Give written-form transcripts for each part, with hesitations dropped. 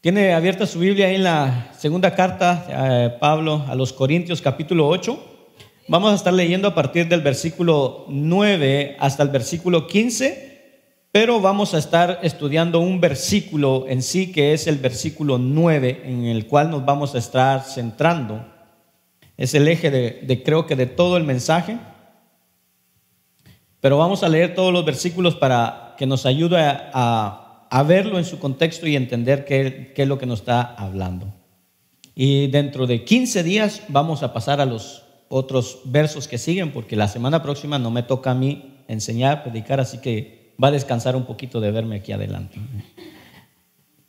Tiene abierta su Biblia ahí en la segunda carta de Pablo a los Corintios, capítulo 8. Vamos a estar leyendo a partir del versículo 9 hasta el versículo 15, pero vamos a estar estudiando un versículo en sí, que es el versículo 9, en el cual nos vamos a estar centrando. Es el eje creo que de todo el mensaje, pero vamos a leer todos los versículos para que nos ayude a verlo en su contexto y entender qué es lo que nos está hablando. Y dentro de 15 días vamos a pasar a los otros versos que siguen, porque la semana próxima no me toca a mí enseñar, predicar, así que va a descansar un poquito de verme aquí adelante.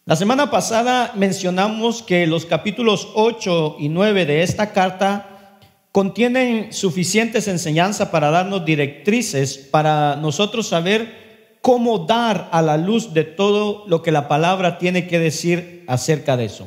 La semana pasada mencionamos que los capítulos 8 y 9 de esta carta contienen suficientes enseñanzas para darnos directrices para nosotros saber cómo dar a la luz de todo lo que la palabra tiene que decir acerca de eso.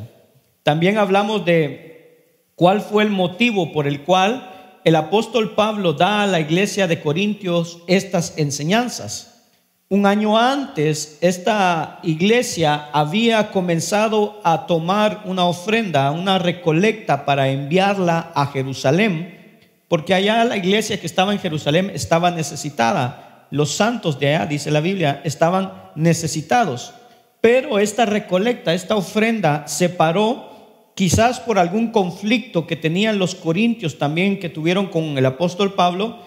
También hablamos de cuál fue el motivo por el cual el apóstol Pablo da a la iglesia de Corintios estas enseñanzas. Un año antes, esta iglesia había comenzado a tomar una ofrenda, una recolecta para enviarla a Jerusalén, porque allá la iglesia que estaba en Jerusalén estaba necesitada. Los santos de allá, dice la Biblia, estaban necesitados. Pero esta recolecta, esta ofrenda se paró, quizás por algún conflicto que tenían los corintios también, que tuvieron con el apóstol Pablo.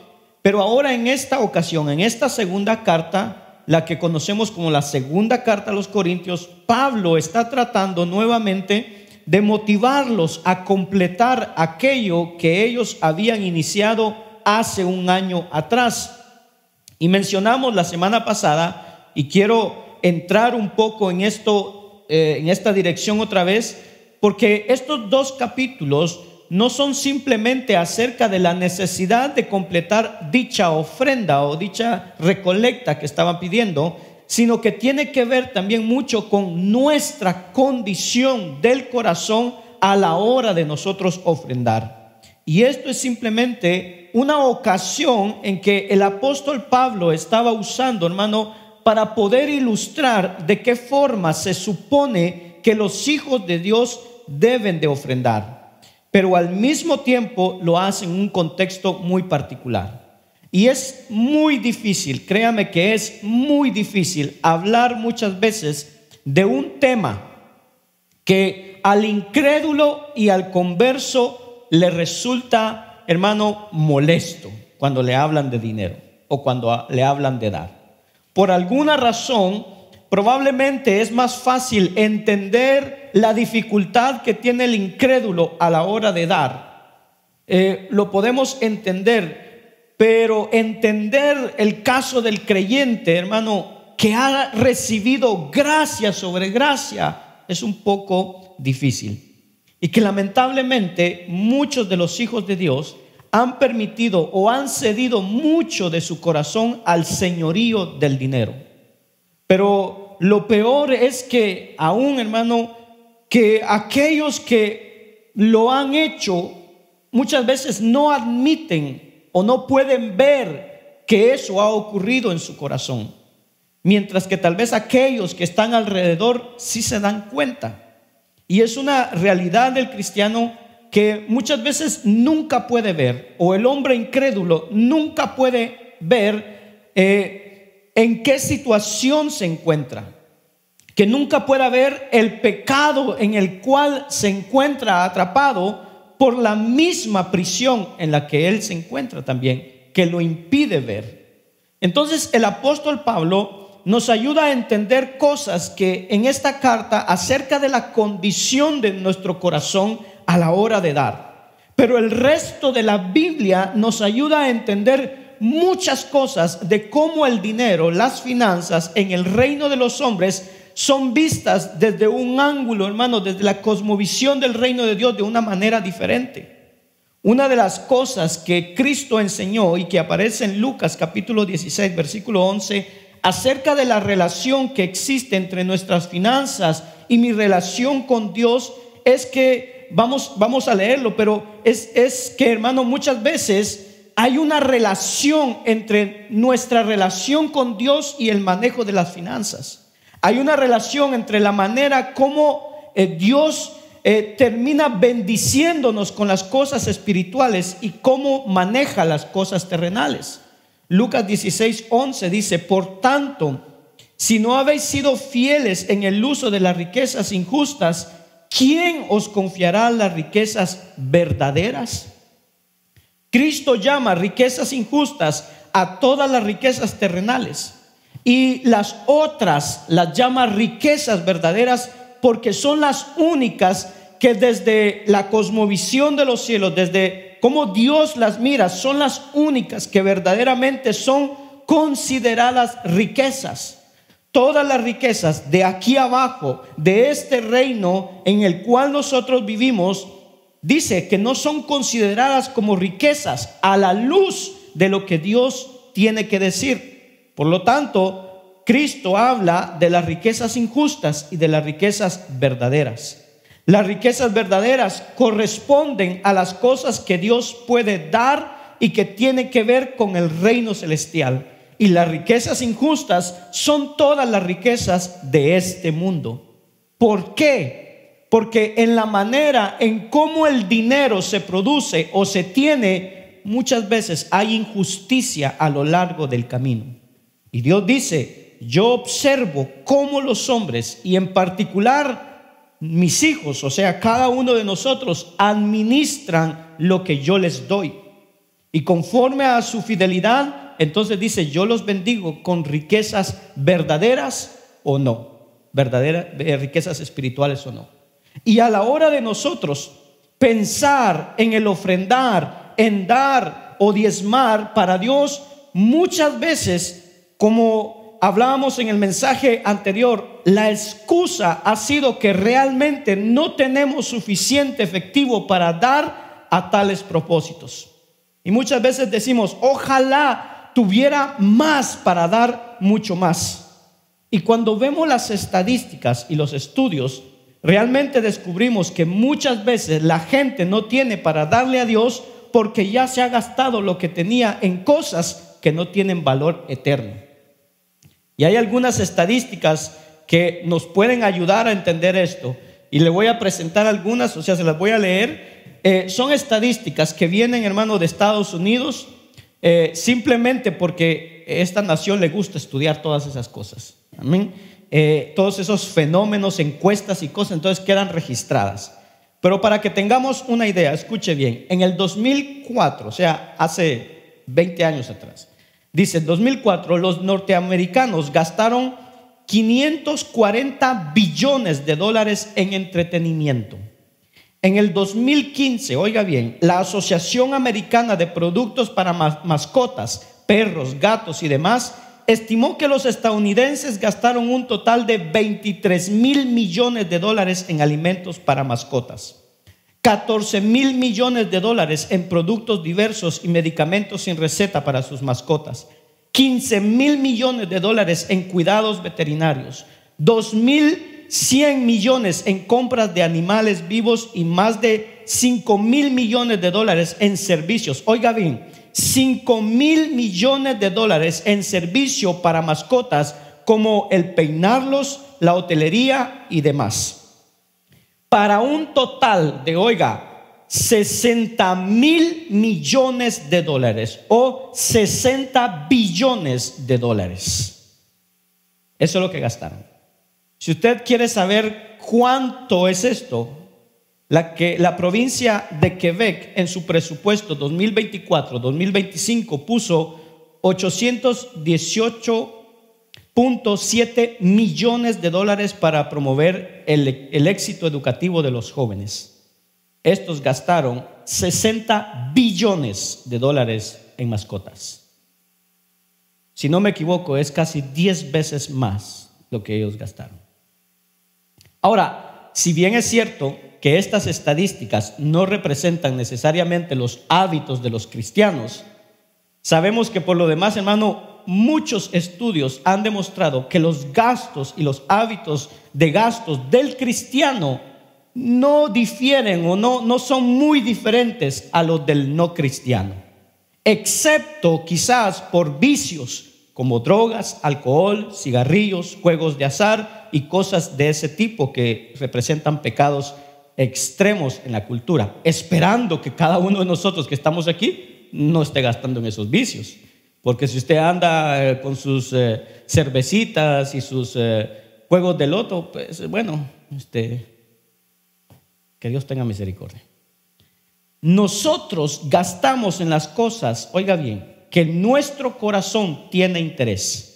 Pero ahora en esta ocasión, en esta segunda carta, la que conocemos como la segunda carta a los corintios, Pablo está tratando nuevamente de motivarlos a completar aquello que ellos habían iniciado hace un año atrás. Y mencionamos la semana pasada, y quiero entrar un poco en esto, en esta dirección otra vez, porque estos dos capítulos no son simplemente acerca de la necesidad de completar dicha ofrenda o dicha recolecta que estaban pidiendo, sino que tiene que ver también mucho con nuestra condición del corazón a la hora de nosotros ofrendar. Y esto es simplemente una ocasión en que el apóstol Pablo estaba usando, hermano, para poder ilustrar de qué forma se supone que los hijos de Dios deben de ofrendar. Pero al mismo tiempo lo hace en un contexto muy particular. Y es muy difícil, créame que es muy difícil hablar muchas veces de un tema que al incrédulo y al converso le resulta, hermano, molesto cuando le hablan de dinero o cuando le hablan de dar. Por alguna razón, probablemente es más fácil entender la dificultad que tiene el incrédulo a la hora de dar. Lo podemos entender, pero entender el caso del creyente, hermano, que ha recibido gracia sobre gracia, es un poco difícil. Y que lamentablemente muchos de los hijos de Dios han permitido o han cedido mucho de su corazón al señorío del dinero. Pero lo peor es que aún, hermano, que aquellos que lo han hecho muchas veces no admiten o no pueden ver que eso ha ocurrido en su corazón, mientras que tal vez aquellos que están alrededor sí se dan cuenta. Y es una realidad del cristiano que muchas veces nunca puede ver, o el hombre incrédulo nunca puede ver en qué situación se encuentra, que nunca pueda ver el pecado en el cual se encuentra atrapado por la misma prisión en la que él se encuentra también, que lo impide ver. Entonces el apóstol Pablo nos ayuda a entender cosas que en esta carta acerca de la condición de nuestro corazón a la hora de dar. Pero el resto de la Biblia nos ayuda a entender muchas cosas de cómo el dinero, las finanzas en el reino de los hombres son vistas desde un ángulo, hermano, desde la cosmovisión del reino de Dios de una manera diferente. Una de las cosas que Cristo enseñó y que aparece en Lucas capítulo 16 versículo 11 acerca de la relación que existe entre nuestras finanzas y mi relación con Dios es que, vamos a leerlo, pero es que, hermano, muchas veces hay una relación entre nuestra relación con Dios y el manejo de las finanzas. Hay una relación entre la manera como Dios termina bendiciéndonos con las cosas espirituales y cómo maneja las cosas terrenales. Lucas 16:11 dice: por tanto, si no habéis sido fieles en el uso de las riquezas injustas, ¿quién os confiará las riquezas verdaderas? Cristo llama riquezas injustas a todas las riquezas terrenales, y las otras las llama riquezas verdaderas, porque son las únicas que desde la cosmovisión de los cielos, desde cómo Dios las mira, son las únicas que verdaderamente son consideradas riquezas. Todas las riquezas de aquí abajo, de este reino en el cual nosotros vivimos, dice que no son consideradas como riquezas a la luz de lo que Dios tiene que decir. Por lo tanto, Cristo habla de las riquezas injustas y de las riquezas verdaderas. Las riquezas verdaderas corresponden a las cosas que Dios puede dar y que tiene que ver con el reino celestial. Y las riquezas injustas son todas las riquezas de este mundo. ¿Por qué? Porque en la manera en cómo el dinero se produce o se tiene, muchas veces hay injusticia a lo largo del camino. Y Dios dice: yo observo cómo los hombres, y en particular mis hijos, o sea, cada uno de nosotros, administran lo que yo les doy. Y conforme a su fidelidad, entonces dice: yo los bendigo con riquezas verdaderas o no, riquezas espirituales o no. Y a la hora de nosotros pensar en el ofrendar, en dar o diezmar para Dios, muchas veces, como hablábamos en el mensaje anterior, la excusa ha sido que realmente no tenemos suficiente efectivo para dar a tales propósitos. Y muchas veces decimos: ojalá tuviera más para dar mucho más. Y cuando vemos las estadísticas y los estudios, realmente descubrimos que muchas veces la gente no tiene para darle a Dios porque ya se ha gastado lo que tenía en cosas que no tienen valor eterno. Y hay algunas estadísticas que nos pueden ayudar a entender esto, y le voy a presentar algunas, o sea, se las voy a leer. Son estadísticas que vienen, hermano, de Estados Unidos, simplemente porque a esta nación le gusta estudiar todas esas cosas. Amén. Todos esos fenómenos, encuestas y cosas, entonces quedan registradas. Pero para que tengamos una idea, escuche bien, en el 2004, o sea, hace 20 años atrás, dice: en 2004 los norteamericanos gastaron 540 billones de dólares en entretenimiento. En el 2015, oiga bien, la Asociación Americana de Productos para Mascotas, Perros, Gatos y demás, estimó que los estadounidenses gastaron un total de 23,000 millones de dólares en alimentos para mascotas, 14,000 millones de dólares en productos diversos y medicamentos sin receta para sus mascotas, 15,000 millones de dólares en cuidados veterinarios, 2,100 millones en compras de animales vivos y más de 5,000 millones de dólares en servicios. Oiga bien, 5,000 millones de dólares en servicio para mascotas, como el peinarlos, la hotelería y demás, para un total de, oiga, 60,000 millones de dólares o 60 billones de dólares. Eso es lo que gastaron. Si usted quiere saber cuánto es esto, la provincia de Quebec en su presupuesto 2024-2025 puso 818.7 millones de dólares para promover el éxito educativo de los jóvenes. Estos gastaron 60 billones de dólares en mascotas. Si no me equivoco, es casi 10 veces más lo que ellos gastaron. Ahora, si bien es cierto que estas estadísticas no representan necesariamente los hábitos de los cristianos, sabemos que por lo demás, hermano, muchos estudios han demostrado que los gastos y los hábitos de gastos del cristiano no difieren o no son muy diferentes a los del no cristiano, excepto quizás por vicios como drogas, alcohol, cigarrillos, juegos de azar y cosas de ese tipo que representan pecados extremos en la cultura, esperando que cada uno de nosotros que estamos aquí no esté gastando en esos vicios. Porque si usted anda con sus cervecitas y sus juegos de loto, pues bueno, que Dios tenga misericordia. Nosotros gastamos en las cosas, oiga bien, que nuestro corazón tiene interés,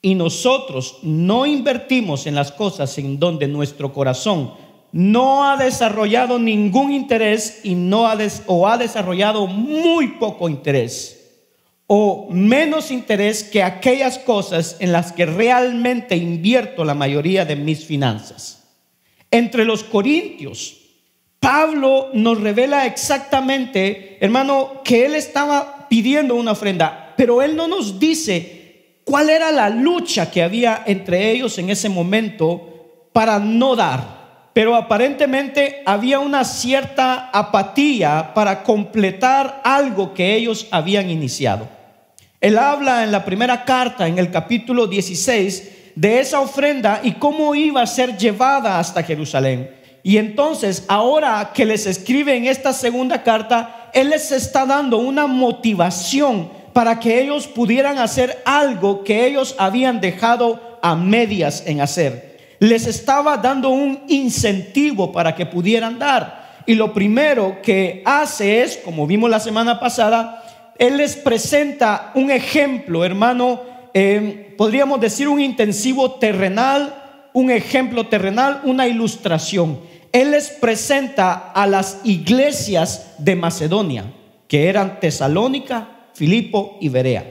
y nosotros no invertimos en las cosas en donde nuestro corazón no ha desarrollado ningún interés o ha desarrollado muy poco interés o menos interés que aquellas cosas en las que realmente invierto la mayoría de mis finanzas. Entre los corintios, Pablo nos revela exactamente, hermano, que él estaba pidiendo una ofrenda, pero él no nos dice cuál era la lucha que había entre ellos en ese momento para no dar. Pero aparentemente había una cierta apatía para completar algo que ellos habían iniciado. Él habla en la primera carta, en el capítulo 16, de esa ofrenda y cómo iba a ser llevada hasta Jerusalén. Y entonces, ahora que les escribe en esta segunda carta, él les está dando una motivación para que ellos pudieran hacer algo que ellos habían dejado a medias en hacer. Les estaba dando un incentivo para que pudieran dar. Y lo primero que hace es, como vimos la semana pasada, él les presenta un ejemplo, hermano, podríamos decir un intensivo terrenal, un ejemplo terrenal, una ilustración. Él les presenta a las iglesias de Macedonia, que eran Tesalónica, Filipo y Berea.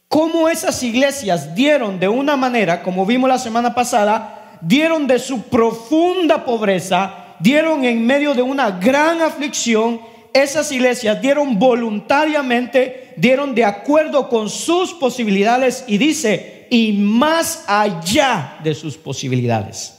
Cómo esas iglesias dieron de una manera, como vimos la semana pasada, dieron de su profunda pobreza, dieron en medio de una gran aflicción. Esas iglesias dieron voluntariamente, dieron de acuerdo con sus posibilidades y dice, y más allá de sus posibilidades.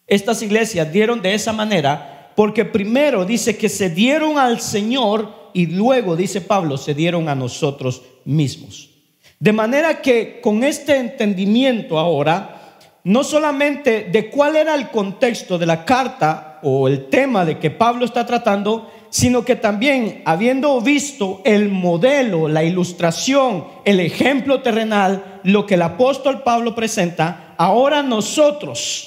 Estas iglesias dieron de esa manera porque primero dice que se dieron al Señor y luego, dice Pablo, se dieron a nosotros mismos. De manera que con este entendimiento ahora, no solamente de cuál era el contexto de la carta o el tema de que Pablo está tratando, sino que también habiendo visto el modelo, la ilustración, el ejemplo terrenal, lo que el apóstol Pablo presenta, ahora nosotros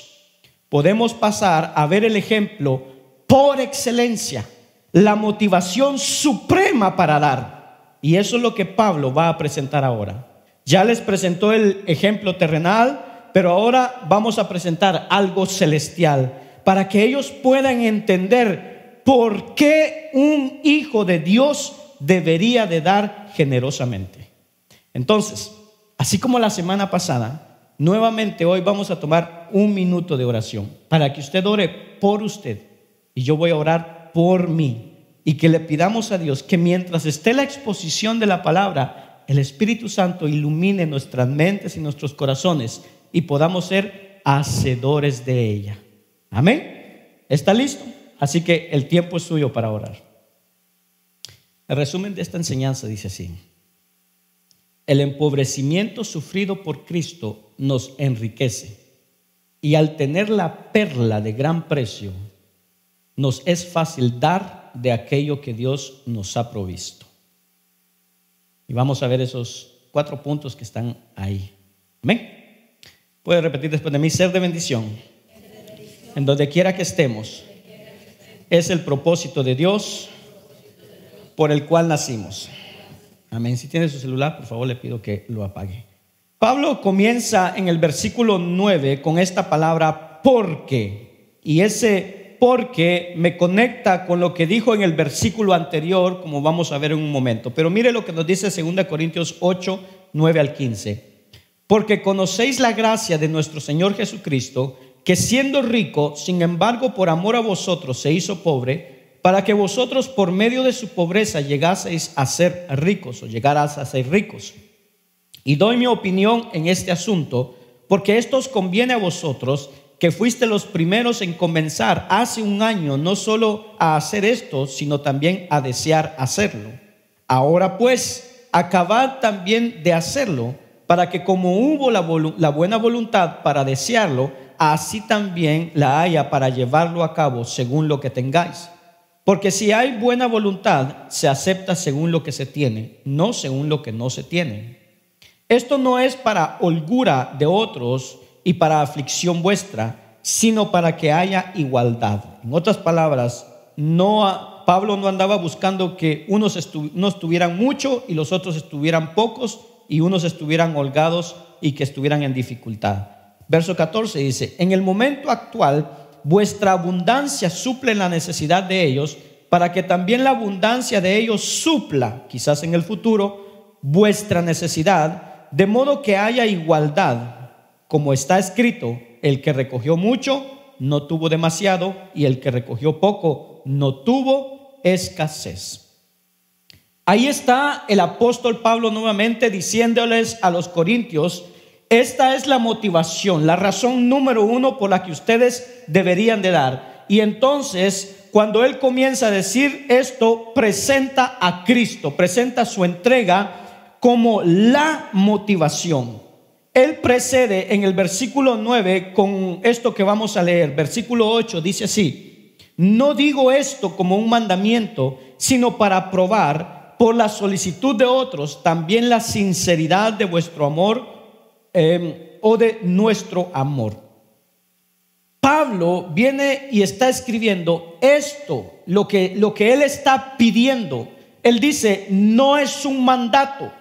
podemos pasar a ver el ejemplo por excelencia, la motivación suprema para dar. Y eso es lo que Pablo va a presentar ahora. Ya les presentó el ejemplo terrenal, pero ahora vamos a presentar algo celestial para que ellos puedan entender por qué un hijo de Dios debería de dar generosamente. Entonces, así como la semana pasada, nuevamente hoy vamos a tomar un minuto de oración para que usted ore por usted y yo voy a orar por mí, y que le pidamos a Dios que mientras esté la exposición de la palabra, el Espíritu Santo ilumine nuestras mentes y nuestros corazones y podamos ser hacedores de ella. Amén. ¿Está listo? Así que el tiempo es suyo para orar. El resumen de esta enseñanza dice así: el empobrecimiento sufrido por Cristo nos enriquece, y al tener la perla de gran precio, nos es fácil dar de aquello que Dios nos ha provisto. Y vamos a ver esos 4 puntos que están ahí. Amén. Puede repetir después de mí: ser de bendición en donde quiera que estemos es el propósito de Dios por el cual nacimos. Amén. Si tiene su celular, por favor le pido que lo apague. Pablo comienza en el versículo 9 con esta palabra porque, y ese porque me conecta con lo que dijo en el versículo anterior, como vamos a ver en un momento. Pero mire lo que nos dice 2 Corintios 8, 9 al 15. Porque conocéis la gracia de nuestro Señor Jesucristo, que siendo rico, sin embargo por amor a vosotros se hizo pobre, para que vosotros por medio de su pobreza llegaseis a ser ricos, o llegaras a ser ricos. Y doy mi opinión en este asunto, porque esto os conviene a vosotros, que fuiste los primeros en comenzar hace un año, no solo a hacer esto, sino también a desear hacerlo. Ahora pues, acabad también de hacerlo, para que como hubo la buena voluntad para desearlo, así también la haya para llevarlo a cabo según lo que tengáis. Porque si hay buena voluntad, se acepta según lo que se tiene, no según lo que no se tiene. Esto no es para holgura de otros y para aflicción vuestra, sino para que haya igualdad. En otras palabras, Pablo no andaba buscando que unos tuvieran mucho y los otros estuvieran pocos, y unos estuvieran holgados y que estuvieran en dificultad. Verso 14 dice: en el momento actual vuestra abundancia suple la necesidad de ellos, para que también la abundancia de ellos supla, quizás en el futuro, vuestra necesidad, de modo que haya igualdad. Como está escrito: el que recogió mucho no tuvo demasiado, y el que recogió poco no tuvo escasez. Ahí está el apóstol Pablo nuevamente diciéndoles a los corintios: esta es la motivación, la razón número uno por la que ustedes deberían de dar. Y entonces, cuando él comienza a decir esto, presenta a Cristo, presenta su entrega como la motivación. Él precede en el versículo 9 con esto que vamos a leer. Versículo 8 dice así: no digo esto como un mandamiento, sino para probar por la solicitud de otros también la sinceridad de vuestro amor, o de nuestro amor. Pablo viene y está escribiendo esto, lo que él está pidiendo. Él dice: no es un mandato,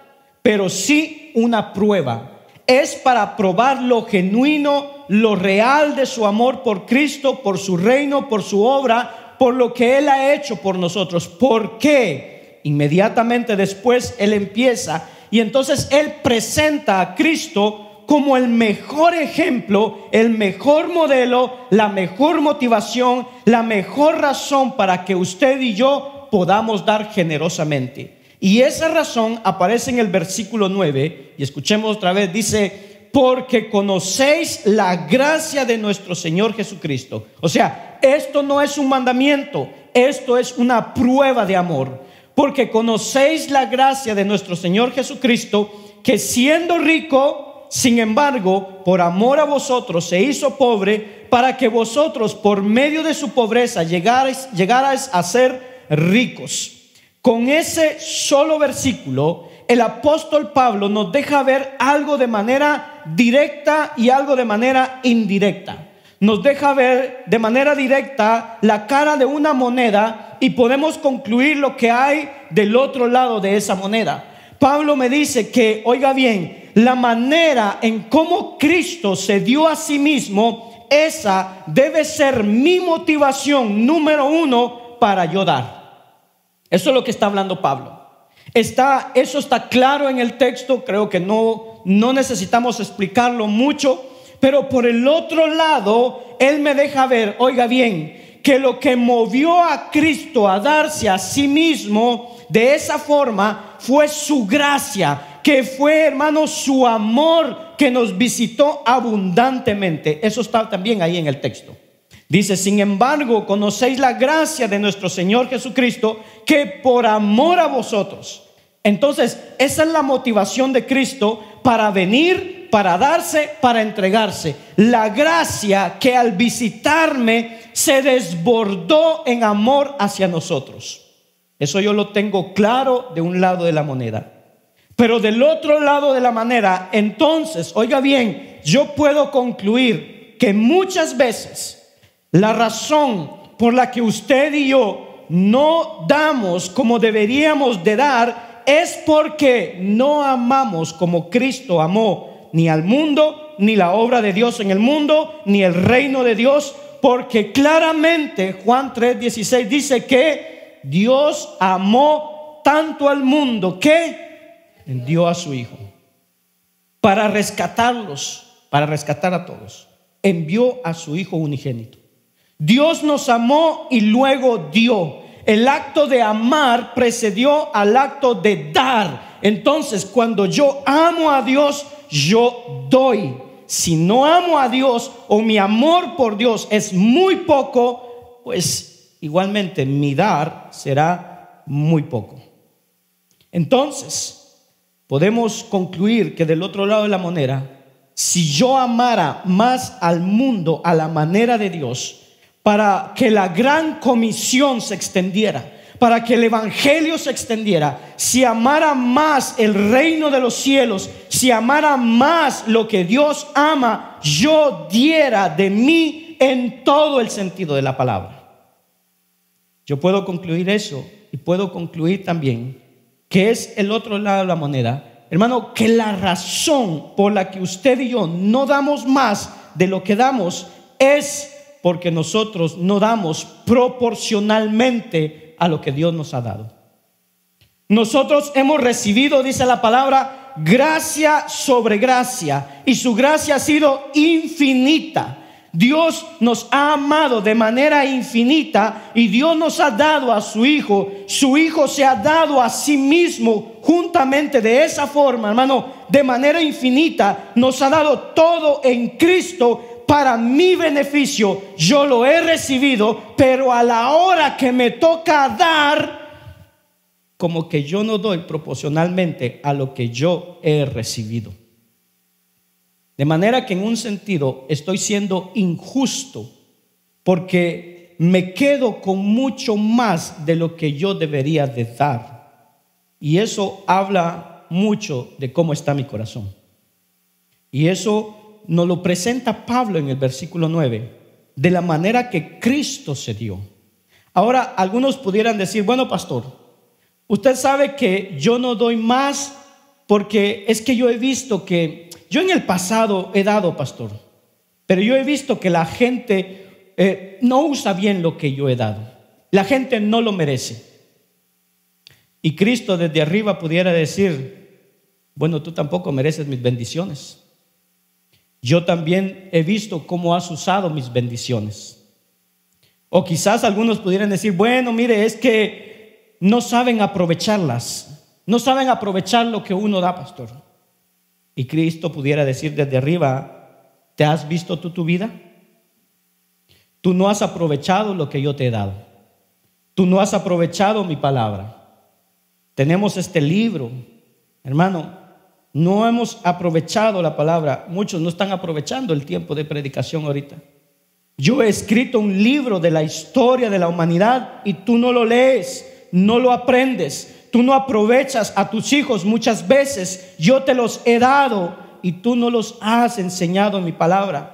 pero sí una prueba. Es para probar lo genuino, lo real de su amor por Cristo, por su reino, por su obra, por lo que él ha hecho por nosotros. ¿Por qué? Inmediatamente después él empieza y entonces él presenta a Cristo como el mejor ejemplo, el mejor modelo, la mejor motivación, la mejor razón para que usted y yo podamos dar generosamente. Y esa razón aparece en el versículo 9, y escuchemos otra vez. Dice: porque conocéis la gracia de nuestro Señor Jesucristo. O sea, esto no es un mandamiento, esto es una prueba de amor. Porque conocéis la gracia de nuestro Señor Jesucristo, que siendo rico, sin embargo, por amor a vosotros se hizo pobre, para que vosotros por medio de su pobreza llegarais a ser ricos. Con ese solo versículo, el apóstol Pablo nos deja ver algo de manera directa y algo de manera indirecta. Nos deja ver de manera directa la cara de una moneda y podemos concluir lo que hay del otro lado de esa moneda. Pablo me dice que, oiga bien, la manera en cómo Cristo se dio a sí mismo, esa debe ser mi motivación número uno para yo dar. Eso es lo que está hablando Pablo. Eso está claro en el texto. Creo que no necesitamos explicarlo mucho. Pero por el otro lado, él me deja ver, oiga bien, que lo que movió a Cristo a darse a sí mismo de esa forma fue su gracia, que fue, hermanos, su amor que nos visitó abundantemente. Eso está también ahí en el texto. Dice: sin embargo, conocéis la gracia de nuestro Señor Jesucristo, que por amor a vosotros. Entonces, esa es la motivación de Cristo para venir, para darse, para entregarse. La gracia que al visitarme se desbordó en amor hacia nosotros. Eso yo lo tengo claro de un lado de la moneda. Pero del otro lado de la moneda, entonces, oiga bien, yo puedo concluir que muchas veces la razón por la que usted y yo no damos como deberíamos de dar es porque no amamos como Cristo amó ni al mundo, ni la obra de Dios en el mundo, ni el reino de Dios. Porque claramente Juan 3:16 dice que Dios amó tanto al mundo que dio a su Hijo para rescatarlos, para rescatar a todos. Envió a su Hijo unigénito. Dios nos amó y luego dio. El acto de amar precedió al acto de dar. Entonces, cuando yo amo a Dios, yo doy. Si no amo a Dios, o mi amor por Dios es muy poco, pues igualmente mi dar será muy poco. Entonces, podemos concluir que del otro lado de la moneda, si yo amara más al mundo a la manera de Dios, para que la gran comisión se extendiera, para que el evangelio se extendiera, si amara más el reino de los cielos, si amara más lo que Dios ama, yo diera de mí en todo el sentido de la palabra. Yo puedo concluir eso y puedo concluir también que es el otro lado de la moneda, hermano, que la razón por la que usted y yo no damos más de lo que damos es porque nosotros no damos proporcionalmente a lo que Dios nos ha dado. Nosotros hemos recibido, dice la palabra, gracia sobre gracia, y su gracia ha sido infinita. Dios nos ha amado de manera infinita y Dios nos ha dado a su Hijo. Su Hijo se ha dado a sí mismo juntamente de esa forma, hermano, de manera infinita. Nos ha dado todo en Cristo para mi beneficio. Yo lo he recibido, pero a la hora que me toca dar, como que yo no doy proporcionalmente a lo que yo he recibido. De manera que en un sentido estoy siendo injusto, porque me quedo con mucho más de lo que yo debería de dar. Y eso habla mucho de cómo está mi corazón. Y eso nos lo presenta Pablo en el versículo 9, de la manera que Cristo se dio. Ahora, algunos pudieran decir, bueno, pastor, usted sabe que yo no doy más porque es que yo he visto que yo en el pasado he dado, pastor, pero yo he visto que la gente no usa bien lo que yo he dado. La gente no lo merece. Y Cristo desde arriba pudiera decir, bueno, tú tampoco mereces mis bendiciones. Yo también he visto cómo has usado mis bendiciones. O quizás algunos pudieran decir, bueno, mire, es que no saben aprovecharlas. No saben aprovechar lo que uno da, pastor. Y Cristo pudiera decir desde arriba, ¿te has visto tú tu vida? Tú no has aprovechado lo que yo te he dado. Tú no has aprovechado mi palabra. Tenemos este libro, hermano, no hemos aprovechado la palabra. Muchos no están aprovechando el tiempo de predicación ahorita. Yo he escrito un libro de la historia de la humanidad y tú no lo lees, no lo aprendes. Tú no aprovechas a tus hijos muchas veces. Yo te los he dado y tú no los has enseñado en mi palabra.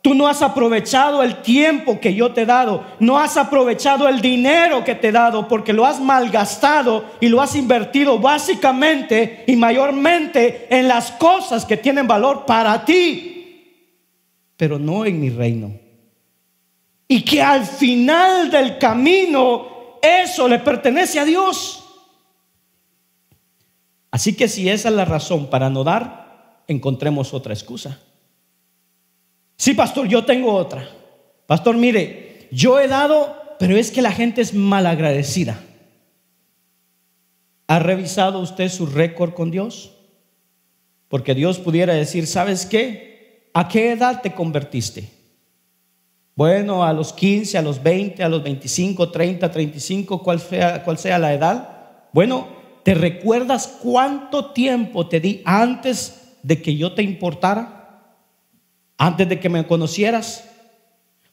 Tú no has aprovechado el tiempo que yo te he dado. No has aprovechado el dinero que te he dado, porque lo has malgastado y lo has invertido básicamente y mayormente en las cosas que tienen valor para ti, pero no en mi reino. Y que al final del camino eso le pertenece a Dios. Así que si esa es la razón para no dar, encontremos otra excusa. Sí, pastor, yo tengo otra. Pastor, mire, yo he dado, pero es que la gente es malagradecida. ¿Ha revisado usted su récord con Dios? Porque Dios pudiera decir, ¿sabes qué? ¿A qué edad te convertiste? Bueno, a los 15, a los 20, a los 25, 30, 35, cual sea la edad. Bueno, ¿te recuerdas cuánto tiempo te di antes de que yo te importara? Antes de que me conocieras.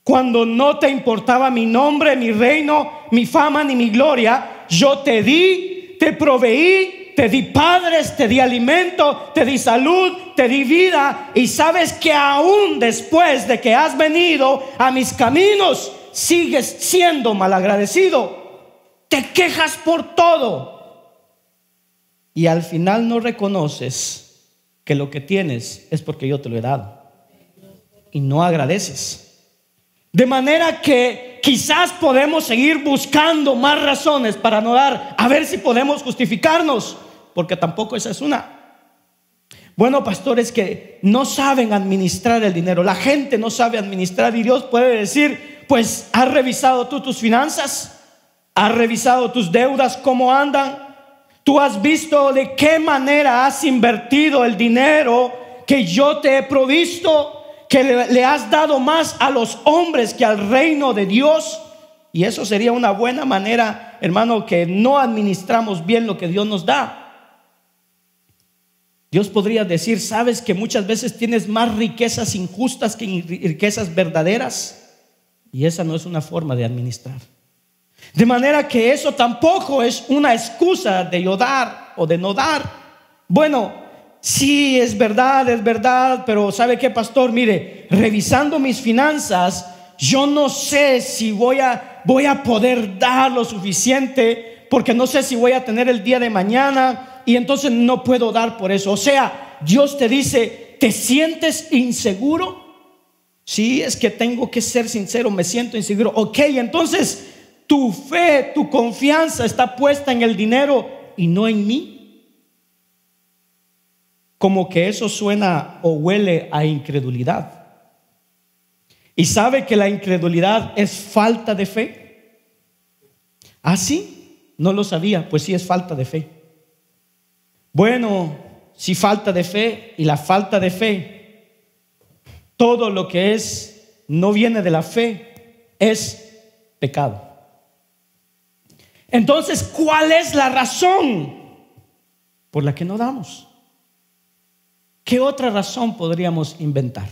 Cuando no te importaba mi nombre, mi reino, mi fama ni mi gloria, yo te di, te proveí, te di padres, te di alimento, te di salud, te di vida. Y sabes que aún después de que has venido a mis caminos, sigues siendo malagradecido. Te quejas por todo. Y al final no reconoces que lo que tienes es porque yo te lo he dado. Y no agradeces. De manera que quizás podemos seguir buscando más razones para no dar, a ver si podemos justificarnos, porque tampoco esa es una. Bueno, pastores que no saben administrar el dinero. La gente no sabe administrar y Dios puede decir, pues, ¿has revisado tú tus finanzas? ¿Has revisado tus deudas cómo andan? ¿Tú has visto de qué manera has invertido el dinero que yo te he provisto? Que le has dado más a los hombres que al reino de Dios. Y eso sería una buena manera, hermano, que no administramos bien lo que Dios nos da. Dios podría decir: ¿sabes que muchas veces tienes más riquezas injustas que riquezas verdaderas? Y esa no es una forma de administrar. De manera que eso tampoco es una excusa de yo dar o de no dar. Bueno, sí, es verdad, pero ¿sabe qué, pastor? Mire, revisando mis finanzas, yo no sé si voy a poder dar lo suficiente, porque no sé si voy a tener el día de mañana, y entonces no puedo dar por eso. O sea, Dios te dice: ¿te sientes inseguro? Sí, es que tengo que ser sincero, me siento inseguro. Ok, entonces tu fe, tu confianza está puesta en el dinero y no en mí. Como que eso suena o huele a incredulidad. ¿Y sabe que la incredulidad es falta de fe? ¿Ah, sí? No lo sabía. Pues sí, es falta de fe. Bueno, si falta de fe, y la falta de fe, todo lo que no viene de la fe, es pecado. Entonces, ¿cuál es la razón por la que no damos? ¿Qué otra razón podríamos inventar?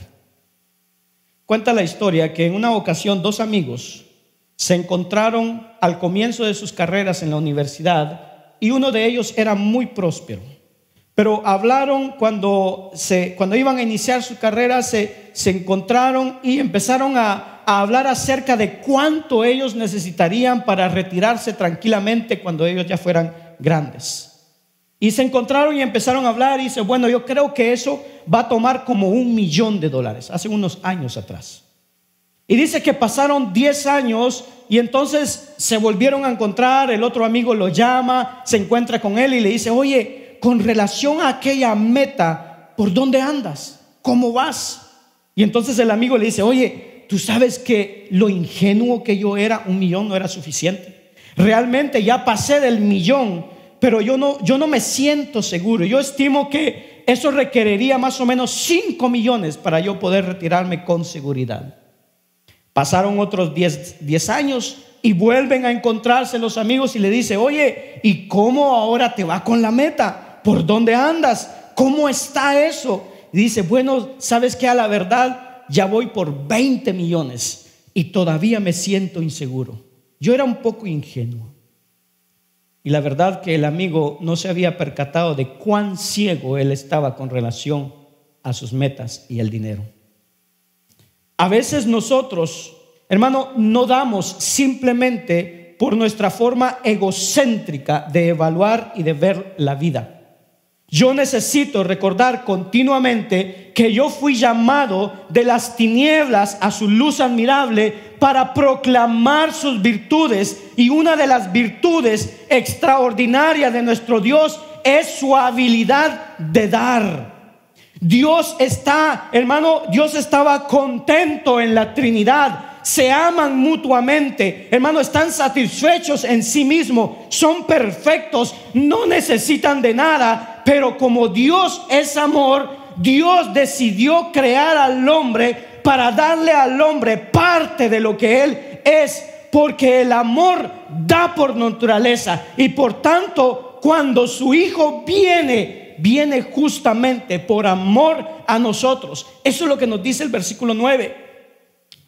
Cuenta la historia que en una ocasión 2 amigos se encontraron al comienzo de sus carreras en la universidad, y uno de ellos era muy próspero. Pero hablaron cuando iban a iniciar su carrera, se encontraron y empezaron a hablar acerca de cuánto ellos necesitarían para retirarse tranquilamente cuando ellos ya fueran grandes. Y se encontraron y empezaron a hablar, y dice: bueno, yo creo que eso va a tomar como $1,000,000, hace unos años atrás. Y dice que pasaron 10 años y entonces se volvieron a encontrar. El otro amigo lo llama, se encuentra con él y le dice: oye, con relación a aquella meta, ¿por dónde andas? ¿Cómo vas? Y entonces el amigo le dice: oye, tú sabes que lo ingenuo que yo era, $1,000,000 no era suficiente. Realmente ya pasé del 1,000,000, pero yo no me siento seguro. Yo estimo que eso requeriría más o menos 5 millones para yo poder retirarme con seguridad. Pasaron otros 10 años y vuelven a encontrarse los amigos y le dice: oye, ¿y cómo ahora te va con la meta? ¿Por dónde andas? ¿Cómo está eso? Y dice: bueno, ¿sabes qué? A la verdad, ya voy por 20 millones y todavía me siento inseguro. Yo era un poco ingenuo. Y la verdad que el amigo no se había percatado de cuán ciego él estaba con relación a sus metas y el dinero. A veces nosotros, hermano, no damos simplemente por nuestra forma egocéntrica de evaluar y de ver la vida. Yo necesito recordar continuamente que yo fui llamado de las tinieblas a su luz admirable para proclamar sus virtudes, y una de las virtudes extraordinarias de nuestro Dios es su habilidad de dar. Dios estaba contento en la Trinidad. Se aman mutuamente, hermano, están satisfechos en sí mismos, son perfectos, no necesitan de nada. Pero como Dios es amor, Dios decidió crear al hombre para darle al hombre parte de lo que él es, porque el amor da por naturaleza, y por tanto cuando su Hijo viene justamente por amor a nosotros. Eso es lo que nos dice el versículo 9.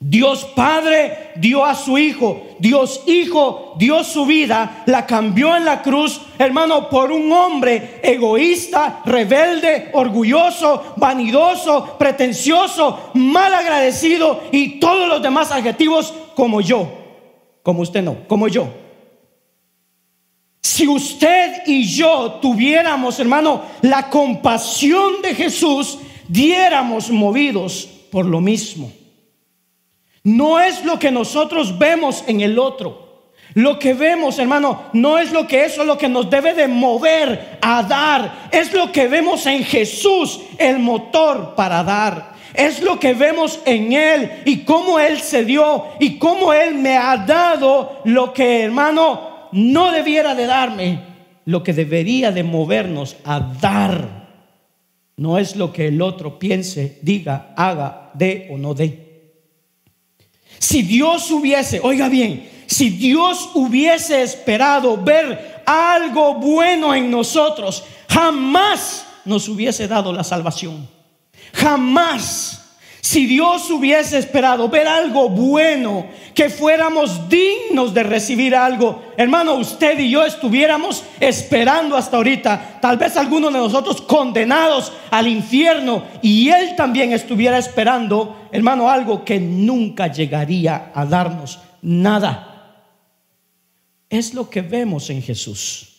Dios Padre dio a su Hijo, Dios Hijo dio su vida, la cambió en la cruz, hermano, por un hombre egoísta, rebelde, orgulloso, vanidoso, pretencioso, mal agradecido y todos los demás adjetivos, como yo. Como usted no, como yo. Si usted y yo tuviéramos, hermano, la compasión de Jesús, diéramos movidos por lo mismo. No es lo que nosotros vemos en el otro. Lo que vemos, hermano, no es lo que eso es lo que nos debe de mover a dar. Es lo que vemos en Jesús, el motor para dar. Es lo que vemos en Él y cómo Él se dio y cómo Él me ha dado lo que, hermano, no debiera de darme. Lo que debería de movernos a dar. No es lo que el otro piense, diga, haga, dé o no dé. Si Dios hubiese, oiga bien, si Dios hubiese esperado ver algo bueno en nosotros, jamás nos hubiese dado la salvación. Jamás. Si Dios hubiese esperado ver algo bueno, que fuéramos dignos de recibir algo, hermano, usted y yo estuviéramos esperando hasta ahorita, tal vez algunos de nosotros condenados al infierno, y Él también estuviera esperando, hermano, algo que nunca llegaría a darnos nada. Es lo que vemos en Jesús.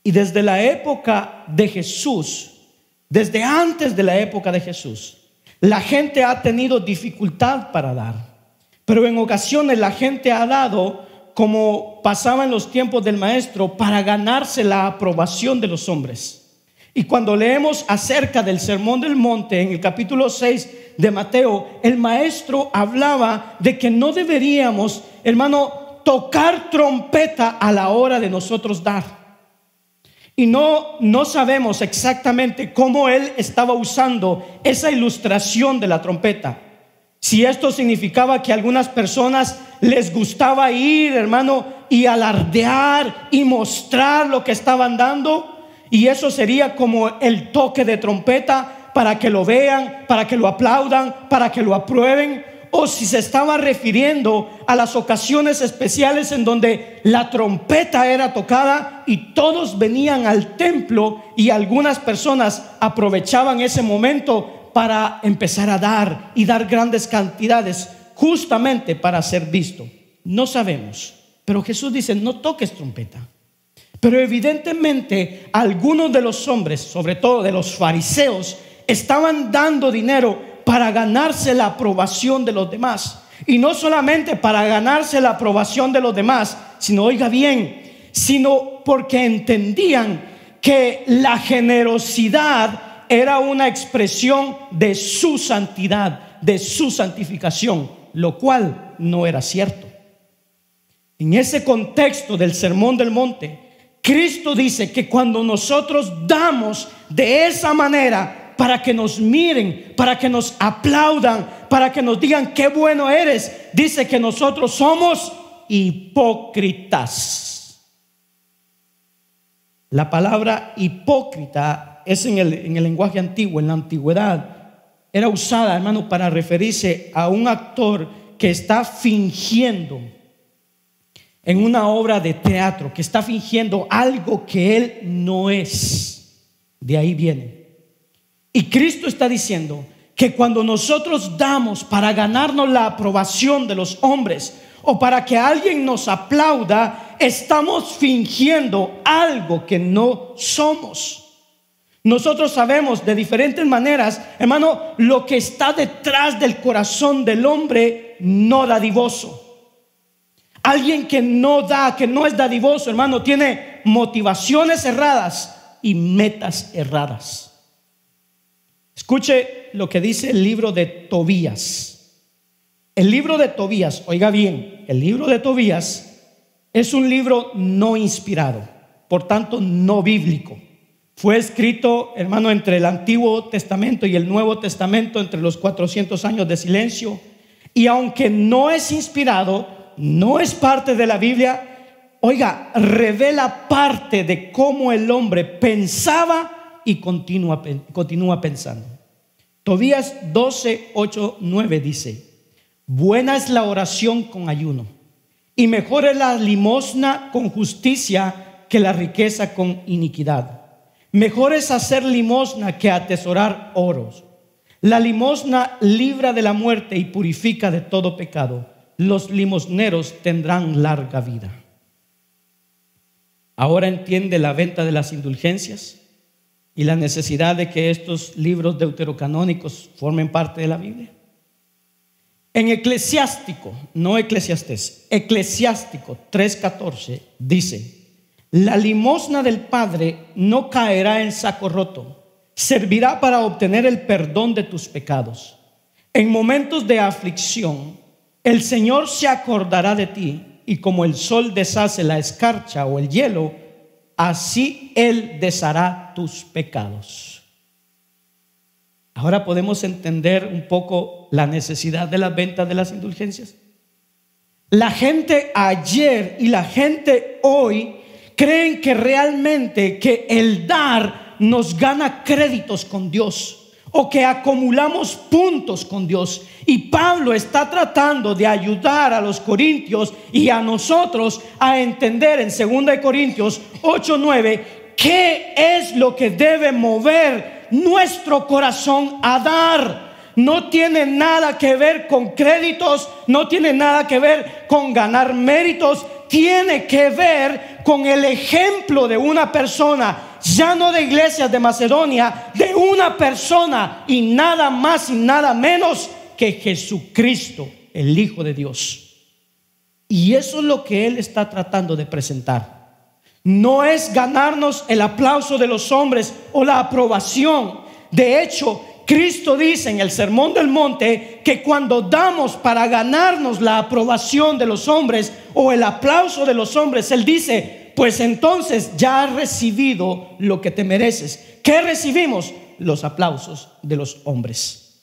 Y desde la época de Jesús, desde antes de la época de Jesús, la gente ha tenido dificultad para dar, pero en ocasiones la gente ha dado, como pasaba en los tiempos del maestro, para ganarse la aprobación de los hombres. Y cuando leemos acerca del Sermón del Monte en el capítulo 6 de Mateo, el maestro hablaba de que no deberíamos, hermano, tocar trompeta a la hora de nosotros dar. Y no sabemos exactamente cómo él estaba usando esa ilustración de la trompeta. Si esto significaba que a algunas personas les gustaba ir, hermano, y alardear y mostrar lo que estaban dando, y eso sería como el toque de trompeta para que lo vean, para que lo aplaudan, para que lo aprueben. O si se estaba refiriendo a las ocasiones especiales en donde la trompeta era tocada y todos venían al templo, y algunas personas aprovechaban ese momento para empezar a dar y dar grandes cantidades, justamente para ser visto. No sabemos, pero Jesús dice: no toques trompeta. Pero evidentemente algunos de los hombres, sobre todo de los fariseos, estaban dando dinero para ganarse la aprobación de los demás. Y no solamente para ganarse la aprobación de los demás, sino, oiga bien, sino porque entendían que la generosidad era una expresión de su santidad, de su santificación, lo cual no era cierto. En ese contexto del Sermón del Monte, Cristo dice que cuando nosotros damos de esa manera, para que nos miren, para que nos aplaudan, para que nos digan qué bueno eres, dice que nosotros somos hipócritas. La palabra hipócrita es en el lenguaje antiguo, en la antigüedad, era usada, hermano, para referirse a un actor que está fingiendo en una obra de teatro, que está fingiendo algo que él no es. De ahí viene. Y Cristo está diciendo que cuando nosotros damos para ganarnos la aprobación de los hombres, o para que alguien nos aplauda, estamos fingiendo algo que no somos. Nosotros sabemos de diferentes maneras, hermano, lo que está detrás del corazón del hombre no dadivoso. Alguien que no da, que no es dadivoso, hermano, tiene motivaciones erradas y metas erradas. Escuche lo que dice el libro de Tobías. El libro de Tobías, oiga bien, el libro de Tobías es un libro no inspirado, por tanto no bíblico. Fue escrito, hermano, entre el Antiguo Testamento y el Nuevo Testamento, entre los 400 años de silencio. Y aunque no es inspirado, no es parte de la Biblia, oiga, revela parte de cómo el hombre pensaba y continúa pensando. Tobías 12, 8, 9 dice: buena es la oración con ayuno, y mejor es la limosna con justicia que la riqueza con iniquidad. Mejor es hacer limosna que atesorar oros. La limosna libra de la muerte y purifica de todo pecado. Los limosneros tendrán larga vida. Ahora entiende la venta de las indulgencias y la necesidad de que estos libros deuterocanónicos formen parte de la Biblia. En Eclesiástico, no Eclesiastés, Eclesiástico 3:14 dice: la limosna del Padre no caerá en saco roto, servirá para obtener el perdón de tus pecados. En momentos de aflicción, el Señor se acordará de ti, y como el sol deshace la escarcha o el hielo, así Él deshará tus pecados. Ahora podemos entender un poco la necesidad de la venta de las indulgencias. La gente ayer y la gente hoy creen que realmente que el dar nos gana créditos con Dios, o que acumulamos puntos con Dios. Y Pablo está tratando de ayudar a los corintios y a nosotros a entender en 2 Corintios 8:9 qué es lo que debe mover nuestro corazón a dar. No tiene nada que ver con créditos, no tiene nada que ver con ganar méritos, tiene que ver con el ejemplo de una persona, ya no de Iglesias de Macedonia, de una persona, y nada más y nada menos que Jesucristo, el Hijo de Dios. Y eso es lo que Él está tratando de presentar. No es ganarnos el aplauso de los hombres o la aprobación. De hecho, Cristo dice en el Sermón del Monte que cuando damos para ganarnos la aprobación de los hombres o el aplauso de los hombres, Él dice: pues entonces ya has recibido lo que te mereces. ¿Qué recibimos? Los aplausos de los hombres.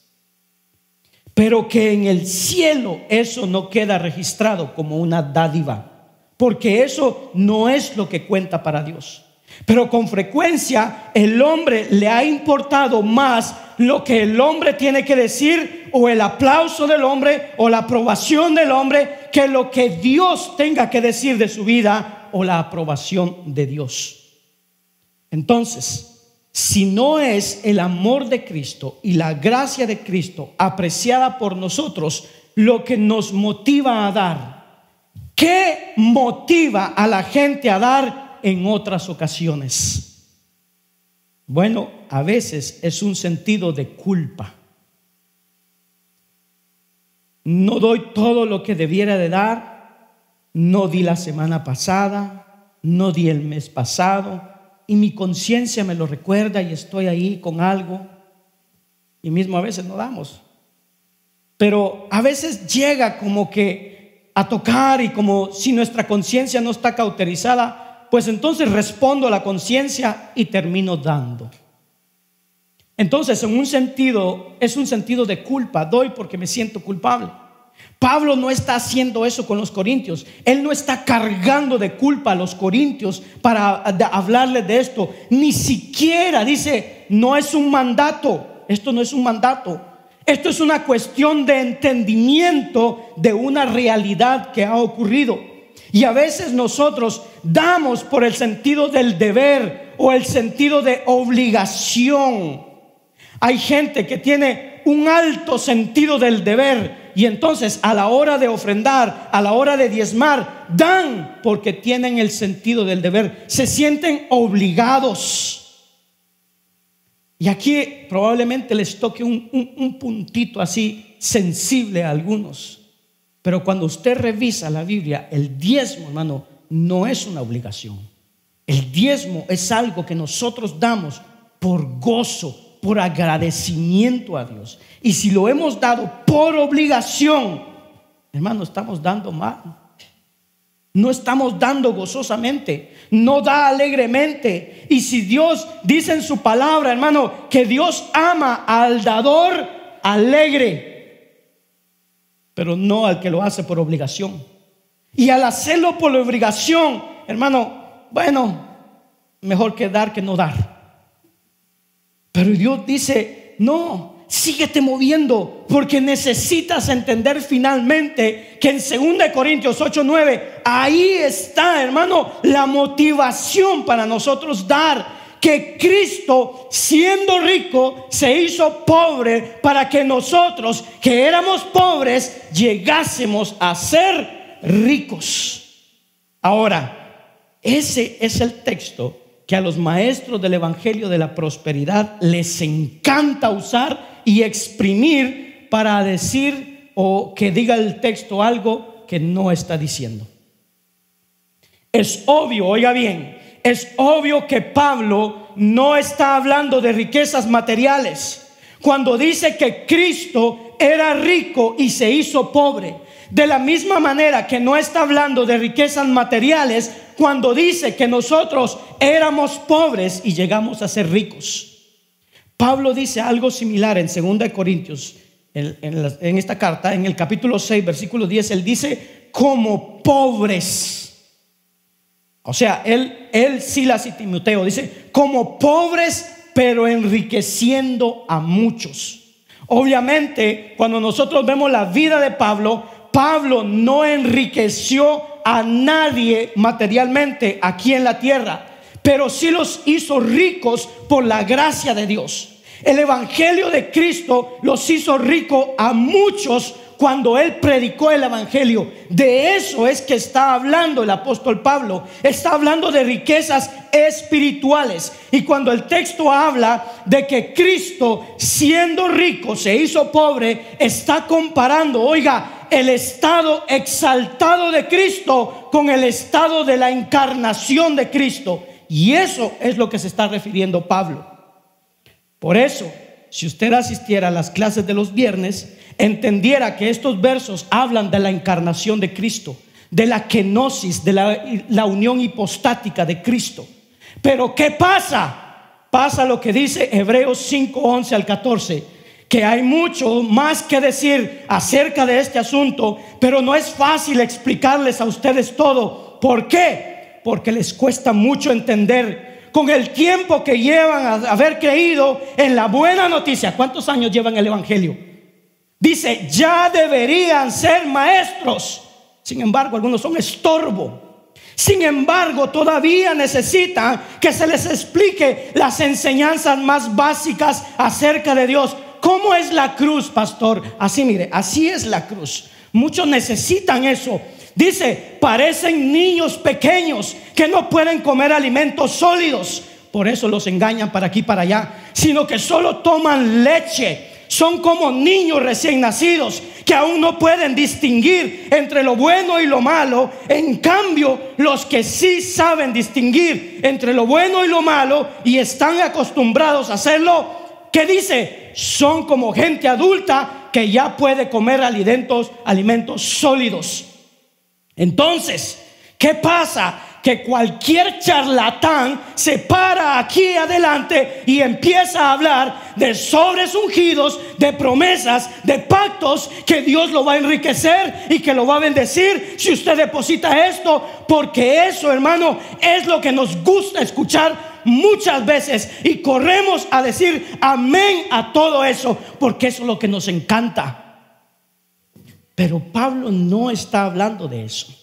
Pero que en el cielo eso no queda registrado como una dádiva, porque eso no es lo que cuenta para Dios. Pero con frecuencia el hombre le ha importado más lo que el hombre tiene que decir, o el aplauso del hombre, o la aprobación del hombre, que lo que Dios tenga que decir de su vida, o la aprobación de Dios. Entonces, si no es el amor de Cristo y la gracia de Cristo apreciada por nosotros lo que nos motiva a dar, ¿qué motiva a la gente a dar en otras ocasiones? Bueno, a veces es un sentido de culpa. No doy todo lo que debiera de dar, no di la semana pasada, no di el mes pasado, y mi conciencia me lo recuerda y estoy ahí con algo, y mismo a veces no damos. Pero a veces llega como que a tocar, y como si nuestra conciencia no está cauterizada, pues entonces respondo a la conciencia y termino dando. Entonces, en un sentido, es un sentido de culpa. Doy porque me siento culpable. Pablo no está haciendo eso con los corintios. Él no está cargando de culpa a los corintios para hablarles de esto. Ni siquiera dice: no es un mandato. Esto no es un mandato. Esto es una cuestión de entendimiento de una realidad que ha ocurrido. Y a veces nosotros damos por el sentido del deber o el sentido de obligación. Hay gente que tiene un alto sentido del deber, y entonces a la hora de ofrendar, a la hora de diezmar, dan porque tienen el sentido del deber. Se sienten obligados. Y aquí probablemente les toque un puntito así sensible a algunos. Pero cuando usted revisa la Biblia, el diezmo, hermano, no es una obligación. El diezmo es algo que nosotros damos por gozo, por agradecimiento a Dios. Y si lo hemos dado por obligación, hermano, estamos dando mal. No estamos dando gozosamente, no da alegremente. Y si Dios dice en su palabra, hermano, que Dios ama al dador alegre, pero no al que lo hace por obligación. Y al hacerlo por obligación, hermano, bueno, mejor que dar que no dar. Pero Dios dice: no, síguete moviendo, porque necesitas entender finalmente que en 2 Corintios 8:9, ahí está, hermano, la motivación para nosotros dar. Que Cristo, siendo rico, se hizo pobre para que nosotros, que éramos pobres, llegásemos a ser ricos. Ahora, ese es el texto que a los maestros del evangelio de la prosperidad les encanta usar y exprimir para decir, o que diga el texto algo que no está diciendo. Es obvio, oiga bien, es obvio que Pablo no está hablando de riquezas materiales cuando dice que Cristo era rico y se hizo pobre. De la misma manera que no está hablando de riquezas materiales cuando dice que nosotros éramos pobres y llegamos a ser ricos. Pablo dice algo similar en 2 Corintios, en esta carta, en el capítulo 6, versículo 10. Él dice: como pobres. O sea, él, Silas y Timoteo, dice, como pobres, pero enriqueciendo a muchos. Obviamente, cuando nosotros vemos la vida de Pablo, Pablo no enriqueció a nadie materialmente aquí en la tierra, pero sí los hizo ricos por la gracia de Dios. El evangelio de Cristo los hizo ricos a muchos cuando él predicó el evangelio. De eso es que está hablando el apóstol Pablo. Está hablando de riquezas espirituales. Y cuando el texto habla de que Cristo, siendo rico, se hizo pobre, está comparando, oiga, el estado exaltado de Cristo con el estado de la encarnación de Cristo. Y eso es lo que se está refiriendo Pablo. Por eso, si usted asistiera a las clases de los viernes, entendiera que estos versos hablan de la encarnación de Cristo, de la kenosis, de la unión hipostática de Cristo. Pero ¿qué pasa? Pasa lo que dice Hebreos 5:11 al 14, que hay mucho más que decir acerca de este asunto, pero no es fácil explicarles a ustedes todo. ¿Por qué? Porque les cuesta mucho entender. Con el tiempo que llevan a haber creído en la buena noticia. ¿Cuántos años llevan el evangelio? Dice, ya deberían ser maestros. Sin embargo, algunos son estorbo. Sin embargo, todavía necesitan que se les explique las enseñanzas más básicas acerca de Dios. ¿Cómo es la cruz, pastor? Así, mire, así es la cruz. Muchos necesitan eso. Dice, parecen niños pequeños que no pueden comer alimentos sólidos. Por eso los engañan para aquí y para allá, sino que solo toman leche. Son como niños recién nacidos que aún no pueden distinguir entre lo bueno y lo malo. En cambio, los que sí saben distinguir entre lo bueno y lo malo y están acostumbrados a hacerlo, ¿qué dice? Son como gente adulta que ya puede comer alimentos sólidos. Entonces, ¿qué pasa? Que cualquier charlatán se para aquí adelante y empieza a hablar de sobres ungidos, de promesas, de pactos, que Dios lo va a enriquecer y que lo va a bendecir si usted deposita esto, porque eso, hermano, es lo que nos gusta escuchar muchas veces y corremos a decir amén a todo eso, porque eso es lo que nos encanta. Pero Pablo no está hablando de eso.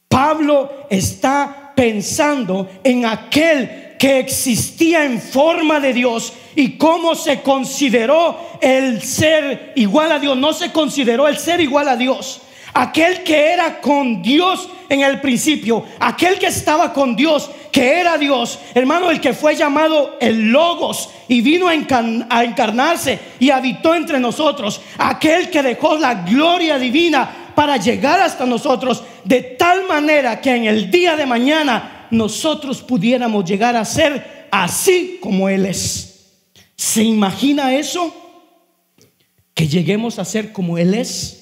Pablo está pensando en aquel que existía en forma de Dios y cómo se consideró el ser igual a Dios. No se consideró el ser igual a Dios. Aquel que era con Dios en el principio, aquel que estaba con Dios, que era Dios, hermano, el que fue llamado el Logos y vino a encarnarse y habitó entre nosotros, aquel que dejó la gloria divina para llegar hasta nosotros, de tal manera que en el día de mañana nosotros pudiéramos llegar a ser así como Él es. ¿Se imagina eso? Que lleguemos a ser como Él es.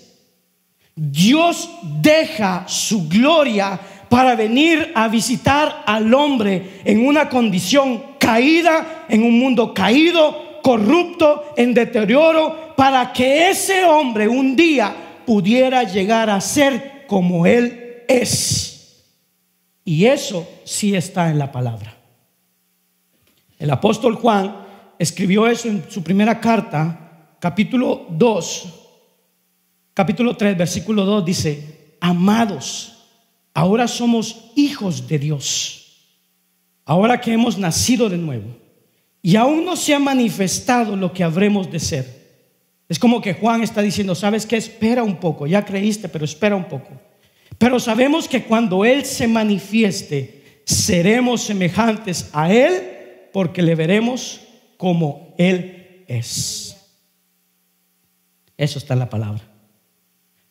Dios deja su gloria para venir a visitar al hombre en una condición caída, en un mundo caído, corrupto, en deterioro, para que ese hombre un día pudiera llegar a ser como Él es. Y eso sí está en la palabra. El apóstol Juan escribió eso en su primera carta, capítulo 3, versículo 2, dice: amados, ahora somos hijos de Dios, ahora que hemos nacido de nuevo, y aún no se ha manifestado lo que habremos de ser. Es como que Juan está diciendo: ¿sabes qué? Espera un poco, ya creíste, pero espera un poco. Pero sabemos que cuando Él se manifieste, seremos semejantes a Él, porque le veremos como Él es. Eso está en la palabra.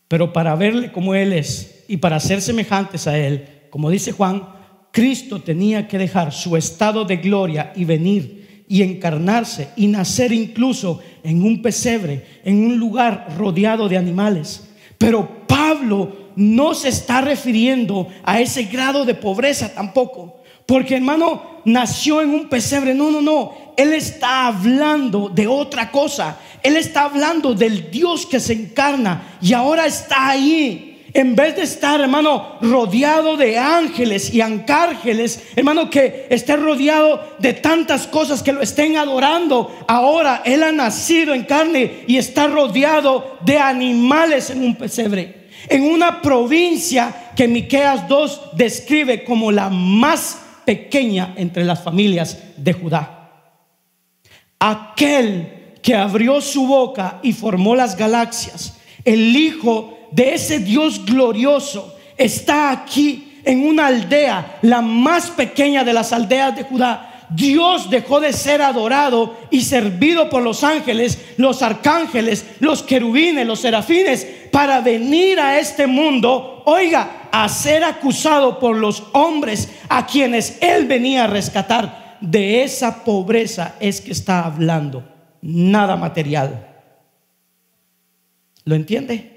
Pero para verle como Él es y para ser semejantes a Él, como dice Juan, Cristo tenía que dejar su estado de gloria y venir y encarnarse y nacer incluso en un pesebre, en un lugar rodeado de animales. Pero Pablo no se está refiriendo a ese grado de pobreza tampoco, porque, hermano, nació en un pesebre. No. Él está hablando de otra cosa. Él está hablando del Dios que se encarna y ahora está ahí En vez de estar, hermano, rodeado de ángeles y arcángeles, hermano, que esté rodeado de tantas cosas que lo estén adorando, ahora él ha nacido en carne y está rodeado de animales en un pesebre, en una provincia que Miqueas 2 describe como la más pequeña entre las familias de Judá. Aquel que abrió su boca y formó las galaxias, el Hijo de ese Dios glorioso, está aquí en una aldea, la más pequeña de las aldeas de Judá. Dios dejó de ser adorado y servido por los ángeles, los arcángeles, los querubines, los serafines, para venir a este mundo, oiga, a ser acusado por los hombres a quienes él venía a rescatar. De esa pobreza es que está hablando, nada material. ¿Lo entiende?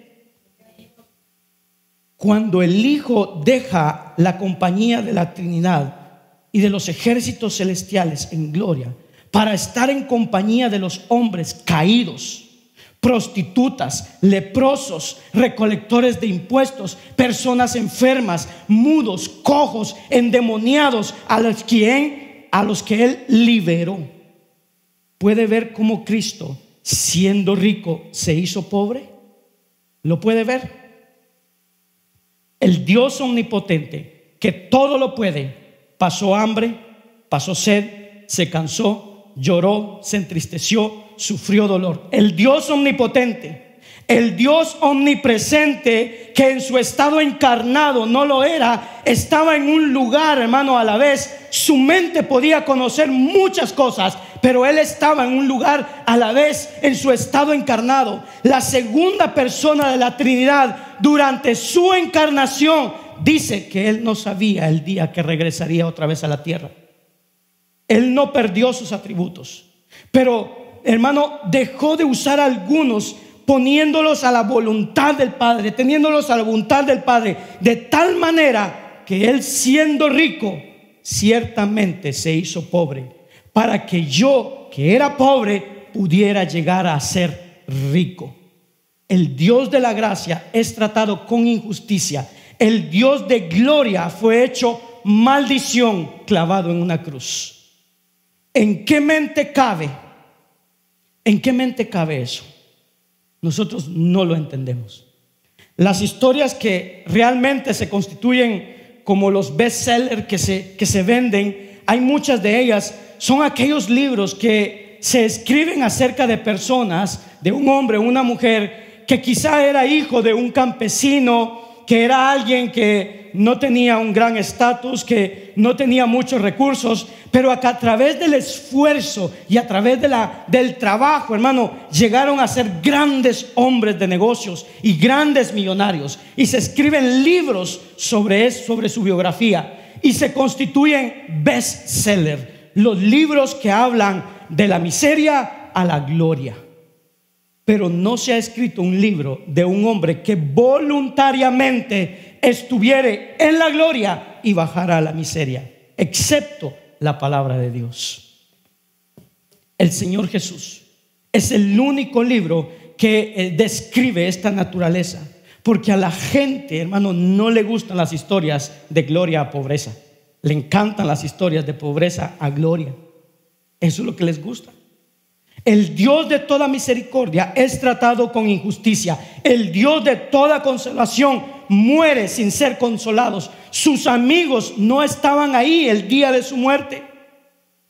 Cuando el Hijo deja la compañía de la Trinidad y de los ejércitos celestiales en gloria para estar en compañía de los hombres caídos, prostitutas, leprosos, recolectores de impuestos, personas enfermas, mudos, cojos, endemoniados, a los que él liberó, ¿puede ver cómo Cristo, siendo rico, se hizo pobre? ¿Lo puede ver? El Dios omnipotente, que todo lo puede, pasó hambre, pasó sed, se cansó, lloró, se entristeció, sufrió dolor. El Dios omnipotente, el Dios omnipresente, que en su estado encarnado no lo era, estaba en un lugar, hermano, a la vez. Su mente podía conocer muchas cosas, pero él estaba en un lugar a la vez en su estado encarnado. La segunda persona de la Trinidad, durante su encarnación, dice que él no sabía el día que regresaría otra vez a la tierra. Él no perdió sus atributos, pero, hermano, dejó de usar algunos, poniéndolos a la voluntad del Padre, teniéndolos a la voluntad del Padre, de tal manera que él, siendo rico, ciertamente se hizo pobre, para que yo, que era pobre, pudiera llegar a ser rico. El Dios de la gracia es tratado con injusticia. El Dios de gloria fue hecho maldición, clavado en una cruz. ¿En qué mente cabe? ¿En qué mente cabe eso? Nosotros no lo entendemos. Las historias que realmente se constituyen como los bestsellers que se venden, hay muchas de ellas, son aquellos libros que se escriben acerca de personas, de un hombre o una mujer que quizá era hijo de un campesino, que era alguien que no tenía un gran estatus, que no tenía muchos recursos, pero a través del esfuerzo y a través del trabajo, hermano, llegaron a ser grandes hombres de negocios y grandes millonarios, y se escriben libros sobre su biografía y se constituyen bestsellers, los libros que hablan de la miseria a la gloria. Pero no se ha escrito un libro de un hombre que voluntariamente estuviere en la gloria y bajara a la miseria, excepto la palabra de Dios. El Señor Jesús es el único libro que describe esta naturaleza, porque a la gente, hermano, no le gustan las historias de gloria a pobreza. Le encantan las historias de pobreza a gloria. Eso es lo que les gusta. El Dios de toda misericordia es tratado con injusticia. El Dios de toda consolación muere sin ser consolados. Sus amigos no estaban ahí el día de su muerte.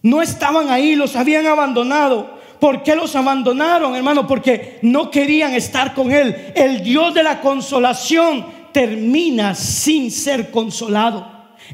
No estaban ahí, los habían abandonado. ¿Por qué los abandonaron, hermano? Porque no querían estar con él. El Dios de la consolación termina sin ser consolado.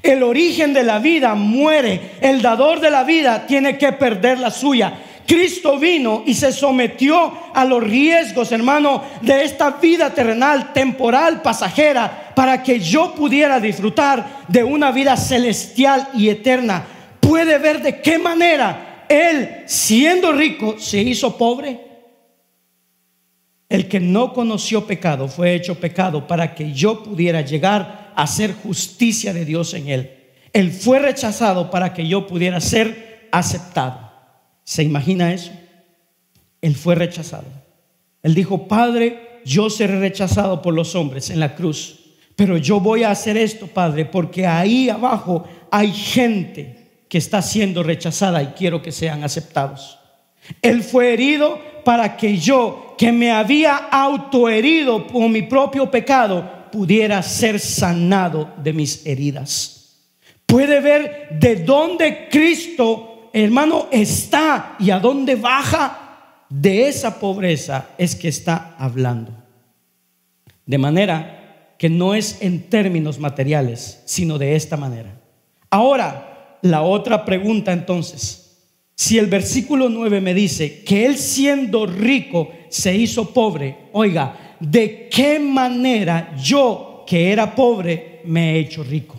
El origen de la vida muere. El dador de la vida tiene que perder la suya. Cristo vino y se sometió a los riesgos, hermano, de esta vida terrenal, temporal, pasajera, para que yo pudiera disfrutar de una vida celestial y eterna. ¿Puede ver de qué manera él, siendo rico, se hizo pobre? El que no conoció pecado fue hecho pecado para que yo pudiera llegar a ser justicia de Dios en él. Él fue rechazado para que yo pudiera ser aceptado. ¿Se imagina eso? Él fue rechazado. Él dijo: Padre, yo seré rechazado por los hombres en la cruz, pero yo voy a hacer esto, Padre, porque ahí abajo hay gente que está siendo rechazada y quiero que sean aceptados. Él fue herido para que yo, que me había autoherido por mi propio pecado, pudiera ser sanado de mis heridas. Puede ver de dónde Cristo, hermano, está y a dónde baja. De esa pobreza es que está hablando. De manera que no es en términos materiales, sino de esta manera. Ahora, la otra pregunta entonces: si el versículo 9 me dice que él siendo rico se hizo pobre, oiga, ¿de qué manera yo que era pobre me he hecho rico?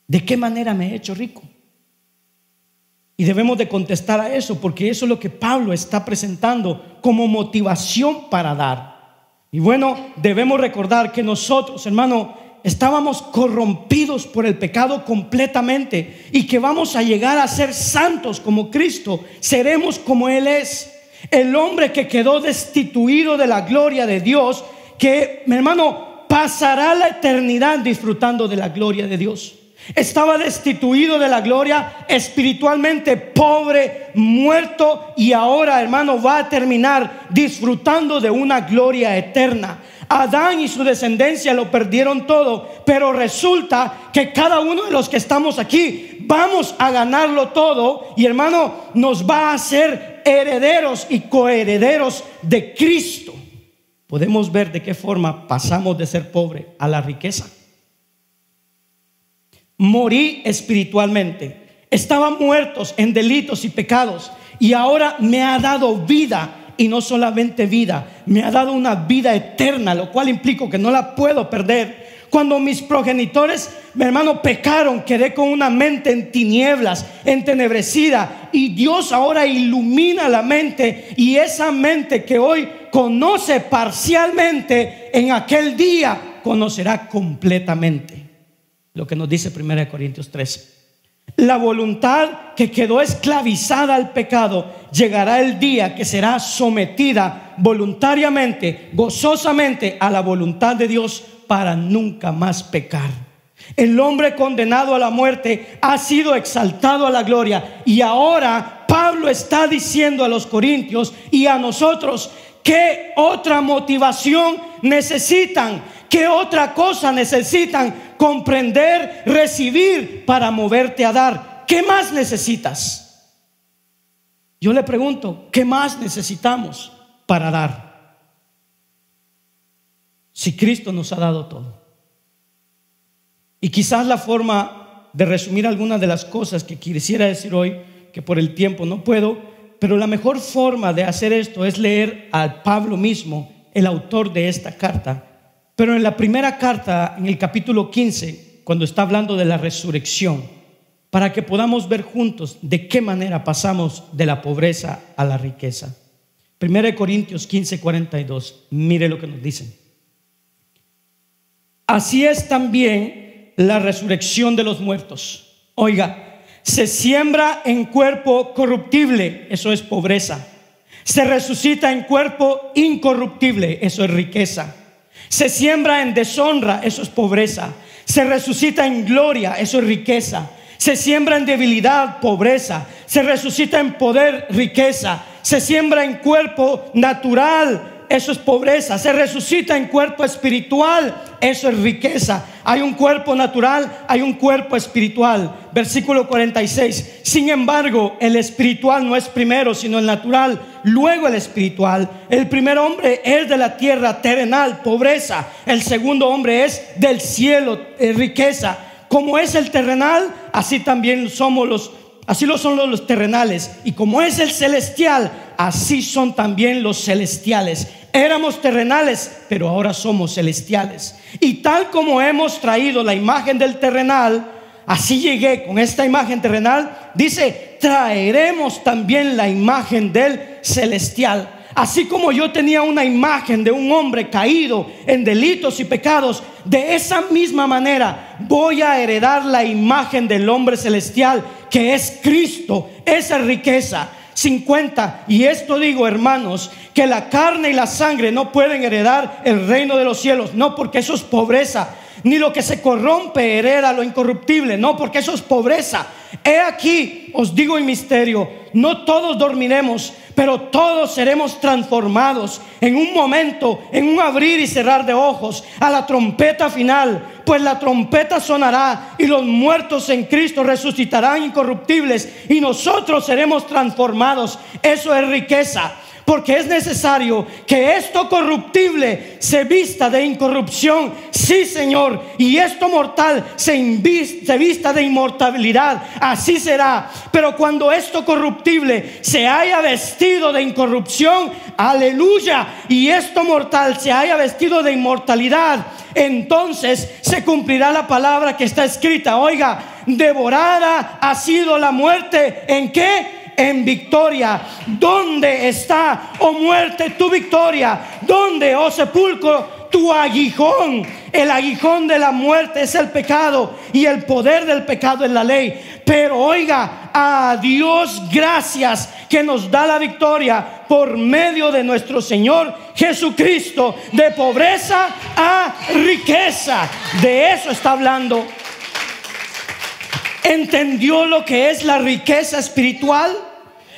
¿De qué manera me he hecho rico? Y debemos de contestar a eso, porque eso es lo que Pablo está presentando como motivación para dar. Y bueno, debemos recordar que nosotros, hermano, estábamos corrompidos por el pecado completamente, y que vamos a llegar a ser santos como Cristo. Seremos como Él es. El hombre que quedó destituido de la gloria de Dios, que, mi hermano, pasará la eternidad disfrutando de la gloria de Dios. Estaba destituido de la gloria, espiritualmente pobre, muerto, y ahora, hermano, va a terminar disfrutando de una gloria eterna. Adán y su descendencia lo perdieron todo, pero resulta que cada uno de los que estamos aquí vamos a ganarlo todo, y hermano, nos va a hacer herederos y coherederos de Cristo. Podemos ver de qué forma pasamos de ser pobre a la riqueza. Morí espiritualmente, estaba muertos en delitos y pecados, y ahora me ha dado vida. Y no solamente vida, me ha dado una vida eterna, lo cual implica que no la puedo perder. Cuando mis progenitores, mi hermano, pecaron, quedé con una mente en tinieblas, entenebrecida, y Dios ahora ilumina la mente, y esa mente que hoy conoce parcialmente, en aquel día conocerá completamente. Lo que nos dice 1 Corintios 13. La voluntad que quedó esclavizada al pecado, llegará el día que será sometida voluntariamente, gozosamente a la voluntad de Dios, para nunca más pecar. El hombre condenado a la muerte ha sido exaltado a la gloria, y ahora Pablo está diciendo a los corintios y a nosotros: ¿qué otra motivación necesitan? ¿Qué otra cosa necesitan comprender, recibir para moverte a dar? ¿Qué más necesitas? Yo le pregunto, ¿qué más necesitamos para dar? Si Cristo nos ha dado todo. Y quizás la forma de resumir algunas de las cosas que quisiera decir hoy, que por el tiempo no puedo, pero la mejor forma de hacer esto es leer a Pablo mismo, el autor de esta carta. Pero en la primera carta, en el capítulo 15, cuando está hablando de la resurrección, para que podamos ver juntos de qué manera pasamos de la pobreza a la riqueza. 1 Corintios 15:42, mire lo que nos dicen. Así es también la resurrección de los muertos. Oiga, se siembra en cuerpo corruptible, eso es pobreza. Se resucita en cuerpo incorruptible, eso es riqueza. Se siembra en deshonra, eso es pobreza. Se resucita en gloria, eso es riqueza. Se siembra en debilidad, pobreza. Se resucita en poder, riqueza. Se siembra en cuerpo natural, eso es pobreza. Se resucita en cuerpo espiritual, eso es riqueza. Hay un cuerpo natural, hay un cuerpo espiritual. Versículo 46. Sin embargo, el espiritual no es primero, sino el natural, luego el espiritual. El primer hombre es de la tierra, terrenal, pobreza. El segundo hombre es del cielo, riqueza. Como es el terrenal, así también así lo son los terrenales. Y como es el celestial, así son también los celestiales. Éramos terrenales, pero ahora somos celestiales. Y tal como hemos traído la imagen del terrenal, así llegué con esta imagen terrenal. Dice, traeremos también la imagen del celestial. Así como yo tenía una imagen de un hombre caído en delitos y pecados, de esa misma manera voy a heredar la imagen del hombre celestial, que es Cristo. Esa riqueza 50. Y esto digo, hermanos, que la carne y la sangre no pueden heredar el reino de los cielos. No, porque eso es pobreza. Ni lo que se corrompe hereda lo incorruptible. No, porque eso es pobreza. He aquí, os digo en misterio, no todos dormiremos, pero todos seremos transformados en un momento, en un abrir y cerrar de ojos, a la trompeta final. Pues la trompeta sonará y los muertos en Cristo resucitarán incorruptibles y nosotros seremos transformados. Eso es riqueza. Porque es necesario que esto corruptible se vista de incorrupción, sí, Señor, y esto mortal se vista de inmortalidad, así será. Pero cuando esto corruptible se haya vestido de incorrupción, aleluya, y esto mortal se haya vestido de inmortalidad, entonces se cumplirá la palabra que está escrita. Oiga, devorada ha sido la muerte. ¿En qué? En victoria. ¿Dónde está, oh muerte, tu victoria? ¿Dónde, oh sepulcro, tu aguijón? El aguijón de la muerte es el pecado y el poder del pecado es la ley. Pero oiga, a Dios gracias que nos da la victoria por medio de nuestro Señor Jesucristo, de pobreza a riqueza. De eso está hablando. ¿Entendió lo que es la riqueza espiritual?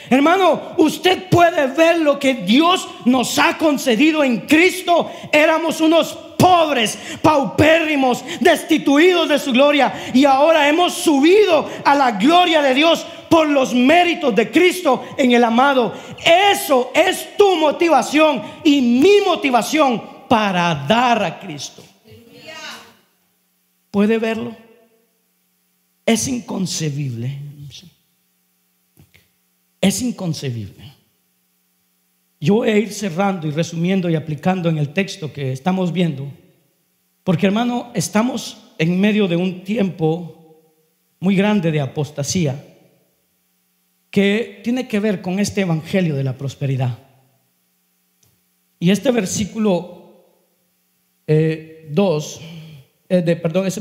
Hermano, usted puede ver lo que Dios nos ha concedido en Cristo. Éramos unos pobres, paupérrimos, destituidos de su gloria, y ahora hemos subido a la gloria de Dios por los méritos de Cristo en el amado. Eso es tu motivación y mi motivación para dar a Cristo. ¿Puede verlo? Es inconcebible. Es inconcebible. Yo voy a ir cerrando y resumiendo y aplicando en el texto que estamos viendo, porque, hermano, estamos en medio de un tiempo muy grande de apostasía que tiene que ver con este evangelio de la prosperidad. Y este versículo ese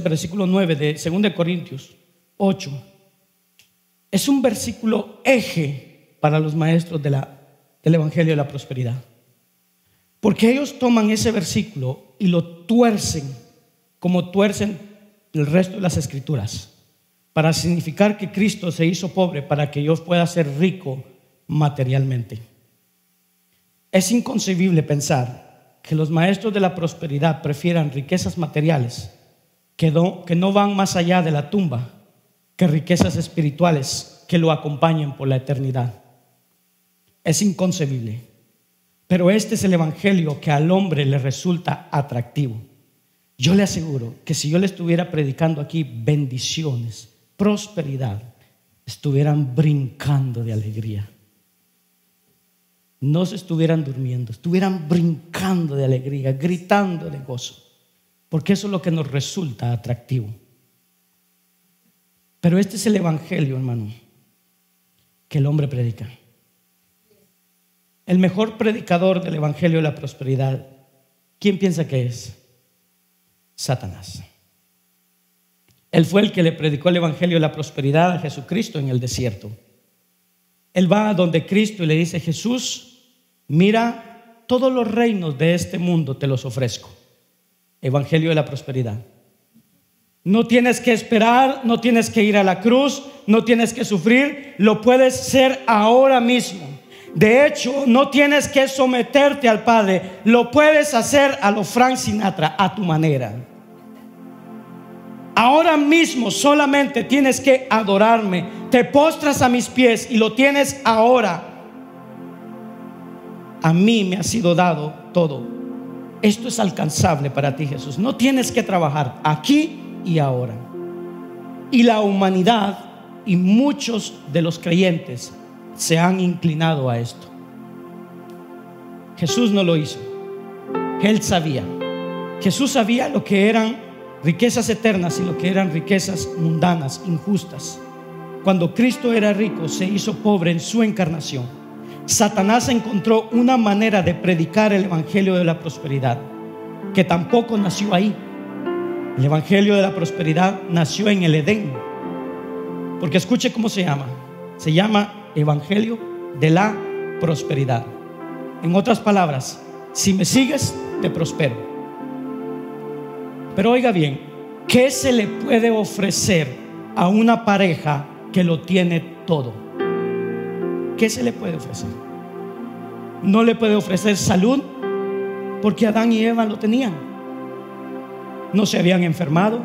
versículo 9 de 2 Corintios 8 es un versículo eje para los maestros del evangelio de la prosperidad, porque ellos toman ese versículo y lo tuercen como tuercen el resto de las escrituras, para significar que Cristo se hizo pobre para que yo pueda ser rico materialmente. Es inconcebible pensar que los maestros de la prosperidad prefieran riquezas materiales que no van más allá de la tumba, que riquezas espirituales que lo acompañen por la eternidad. Es inconcebible. Pero este es el evangelio que al hombre le resulta atractivo. Yo le aseguro que si yo le estuviera predicando aquí bendiciones, prosperidad, estuvieran brincando de alegría. No se estuvieran durmiendo, estuvieran brincando de alegría, gritando de gozo, porque eso es lo que nos resulta atractivo. Pero este es el evangelio, hermano, que el hombre predica. El mejor predicador del evangelio de la prosperidad, ¿quién piensa que es? Satanás. Él fue el que le predicó el evangelio de la prosperidad a Jesucristo en el desierto. Él va a donde Cristo y le dice: Jesús, mira, todos los reinos de este mundo te los ofrezco. Evangelio de la prosperidad. No tienes que esperar, no tienes que ir a la cruz, no tienes que sufrir, lo puedes ser ahora mismo. De hecho, no tienes que someterte al Padre, lo puedes hacer a lo Frank Sinatra, a tu manera. Ahora mismo solamente tienes que adorarme, te postras a mis pies y lo tienes ahora. A mí me ha sido dado todo. Esto es alcanzable para ti, Jesús. No tienes que trabajar, aquí y ahora. Y la humanidad y muchos de los creyentes se han inclinado a esto. Jesús no lo hizo. Él sabía. Jesús sabía lo que eran riquezas eternas y lo que eran riquezas mundanas, injustas. Cuando Cristo era rico, se hizo pobre en su encarnación. Satanás encontró una manera de predicar el evangelio de la prosperidad que tampoco nació ahí. El evangelio de la prosperidad nació en el Edén. Porque escuche cómo se llama. Se llama evangelio de la prosperidad. En otras palabras, si me sigues, te prospero. Pero oiga bien, ¿qué se le puede ofrecer a una pareja que lo tiene todo? ¿Qué se le puede ofrecer? No le puede ofrecer salud, porque Adán y Eva lo tenían. No se habían enfermado,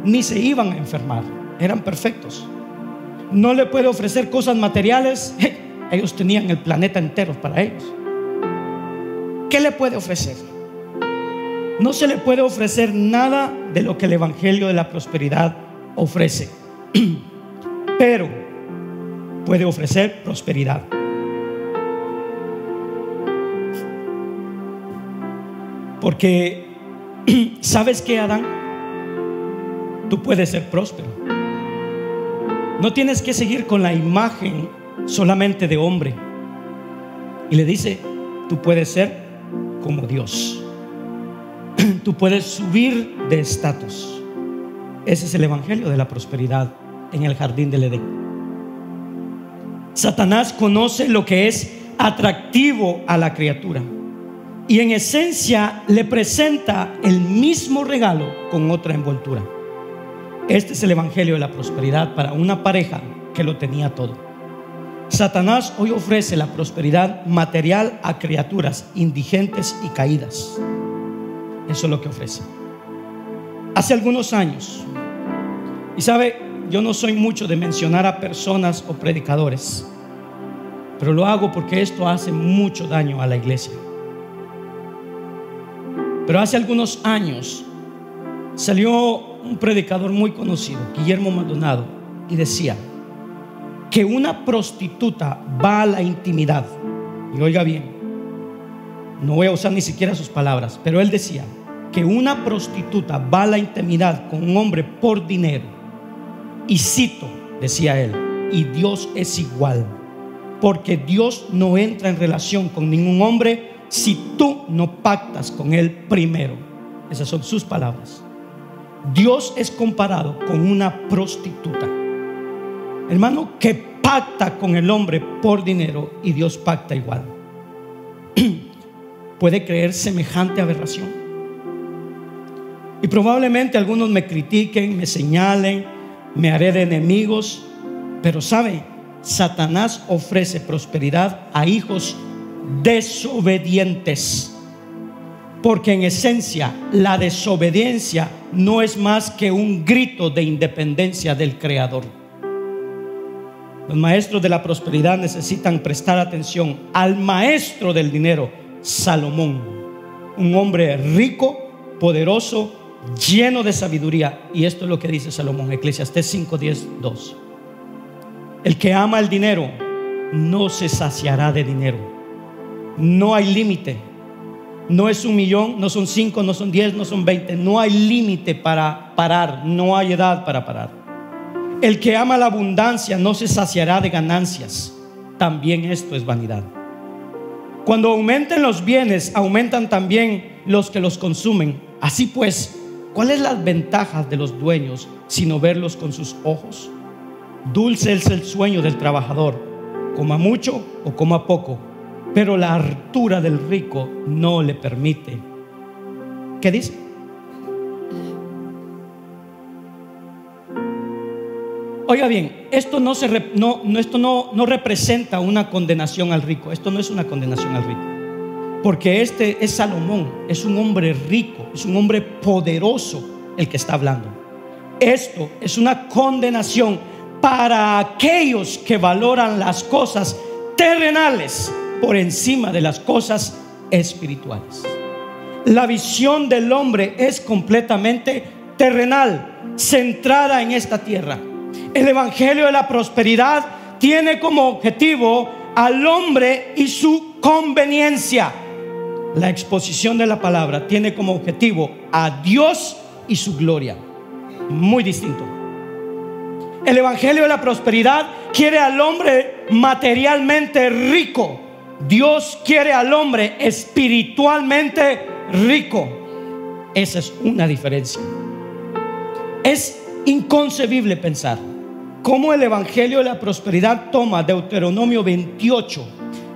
ni se iban a enfermar, eran perfectos. No le puede ofrecer cosas materiales, ellos tenían el planeta entero para ellos. ¿Qué le puede ofrecer? No se le puede ofrecer nada de lo que el Evangelio de la prosperidad ofrece, pero puede ofrecer prosperidad. Porque ¿sabes qué, Adán? Tú puedes ser próspero. No tienes que seguir con la imagen solamente de hombre. Y le dice, tú puedes ser como Dios. Tú puedes subir de estatus. Ese es el Evangelio de la prosperidad en el jardín del Edén. Satanás conoce lo que es atractivo a la criatura y en esencia le presenta el mismo regalo con otra envoltura. Este es el Evangelio de la prosperidad para una pareja que lo tenía todo. Satanás hoy ofrece la prosperidad material a criaturas indigentes y caídas. Eso es lo que ofrece. Hace algunos años, y sabe, yo no soy mucho de mencionar a personas o predicadores, pero lo hago porque esto hace mucho daño a la iglesia. Pero hace algunos años salió un predicador muy conocido, Guillermo Maldonado, y decía que una prostituta va a la intimidad. Y oiga bien, no voy a usar ni siquiera sus palabras, pero él decía que una prostituta va a la intimidad con un hombre por dinero. Y cito, decía él, y Dios es igual, porque Dios no entra en relación con ningún hombre si tú no pactas con él primero. Esas son sus palabras. Dios es comparado con una prostituta, hermano, que pacta con el hombre por dinero, y Dios pacta igual. ¿Puede creer semejante aberración? Y probablemente algunos me critiquen, me señalen, me haré de enemigos, pero ¿sabe? Satanás ofrece prosperidad a hijos desobedientes, porque en esencia la desobediencia no es más que un grito de independencia del Creador. Los maestros de la prosperidad necesitan prestar atención al maestro del dinero, Salomón, un hombre rico, poderoso, lleno de sabiduría. Y esto es lo que dice Salomón, Eclesiastés 5, 10, 2. El que ama el dinero no se saciará de dinero. No hay límite. No es 1 millón, no son 5, no son 10, no son 20. No hay límite para parar, no hay edad para parar. El que ama la abundancia no se saciará de ganancias. También esto es vanidad. Cuando aumenten los bienes, aumentan también los que los consumen. Así pues, ¿cuáles las ventajas de los dueños sino verlos con sus ojos? Dulce es el sueño del trabajador, coma mucho o coma poco, pero la hartura del rico no le permite. ¿Qué dice? Oiga bien, esto no representa una condenación al rico. Esto no es una condenación al rico, porque este es Salomón, es un hombre rico, es un hombre poderoso el que está hablando. Esto es una condenación para aquellos que valoran las cosas terrenales por encima de las cosas espirituales. La visión del hombre es completamente terrenal, centrada en esta tierra. El Evangelio de la prosperidad tiene como objetivo al hombre y su conveniencia. La exposición de la palabra tiene como objetivo a Dios y su gloria. Muy distinto. El Evangelio de la prosperidad quiere al hombre materialmente rico. Dios quiere al hombre espiritualmente rico. Esa es una diferencia. Es inconcebible pensar cómo el Evangelio de la Prosperidad toma Deuteronomio 28,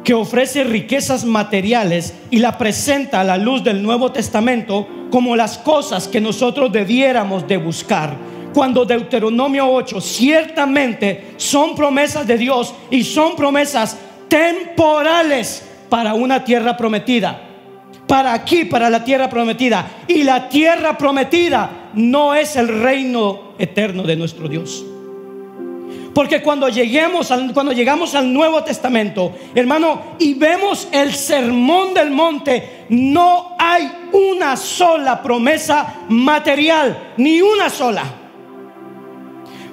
que ofrece riquezas materiales, y la presenta a la luz del Nuevo Testamento como las cosas que nosotros debiéramos de buscar. Cuando Deuteronomio 8 ciertamente son promesas de Dios, y son promesas temporales para una tierra prometida, para aquí, para la tierra prometida. Y la tierra prometida no es el reino eterno de nuestro Dios. Porque cuando llegamos al Nuevo Testamento, hermano, y vemos el sermón del monte, no hay una sola promesa material, ni una sola.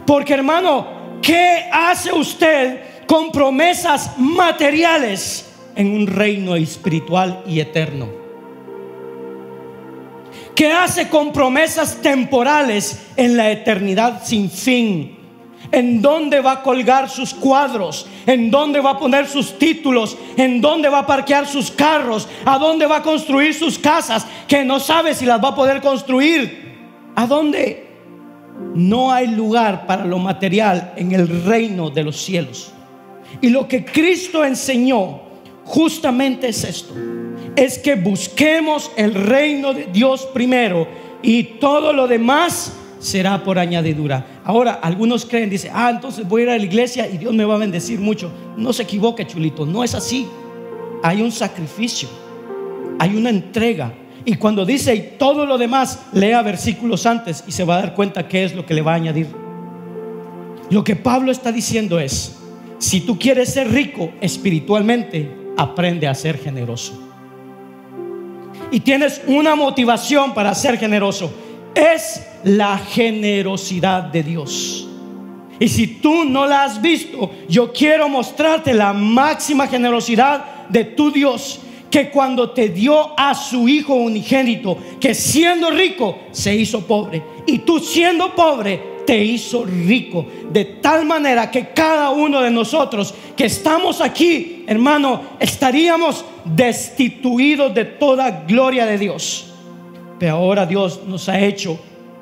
Porque, hermano, ¿qué hace usted con promesas materiales en un reino espiritual y eterno? ¿Qué hace con promesas temporales en la eternidad sin fin? ¿En dónde va a colgar sus cuadros? ¿En dónde va a poner sus títulos? ¿En dónde va a parquear sus carros? ¿A dónde va a construir sus casas, que no sabe si las va a poder construir? ¿A dónde? No hay lugar para lo material en el reino de los cielos. Y lo que Cristo enseñó justamente es esto: es que busquemos el reino de Dios primero, y todo lo demás será por añadidura. Ahora, algunos creen, dicen, entonces voy a ir a la iglesia y Dios me va a bendecir mucho. No se equivoque, chulito, no es así. Hay un sacrificio, hay una entrega. Y cuando dice y todo lo demás, lea versículos antes y se va a dar cuenta qué es lo que le va a añadir. Lo que Pablo está diciendo es: si tú quieres ser rico espiritualmente, aprende a ser generoso. Y tienes una motivación para ser generoso: es la generosidad de Dios. Y si tú no la has visto, yo quiero mostrarte la máxima generosidad de tu Dios, que cuando te dio a su Hijo unigénito, que siendo rico se hizo pobre, y tú siendo pobre te hizo rico, de tal manera que cada uno de nosotros que estamos aquí, hermano, estaríamos destituidos de toda gloria de Dios. Pero ahora Dios nos ha hecho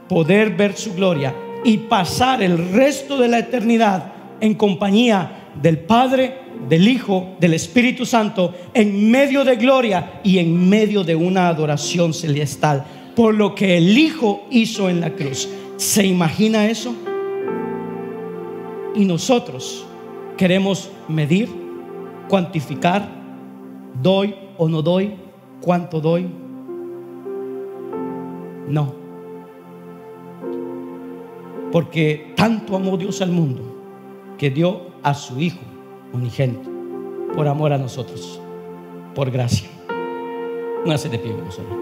poder ver su gloria y pasar el resto de la eternidad en compañía del Padre, del Hijo, del Espíritu Santo, en medio de gloria y en medio de una adoración celestial por lo que el Hijo hizo en la cruz. ¿Se imagina eso? Y nosotros queremos medir, cuantificar, doy o no doy, cuánto doy. No, porque tanto amó Dios al mundo que dio a su Hijo unigénito por amor a nosotros, por gracia. Póngase de pie con nosotros.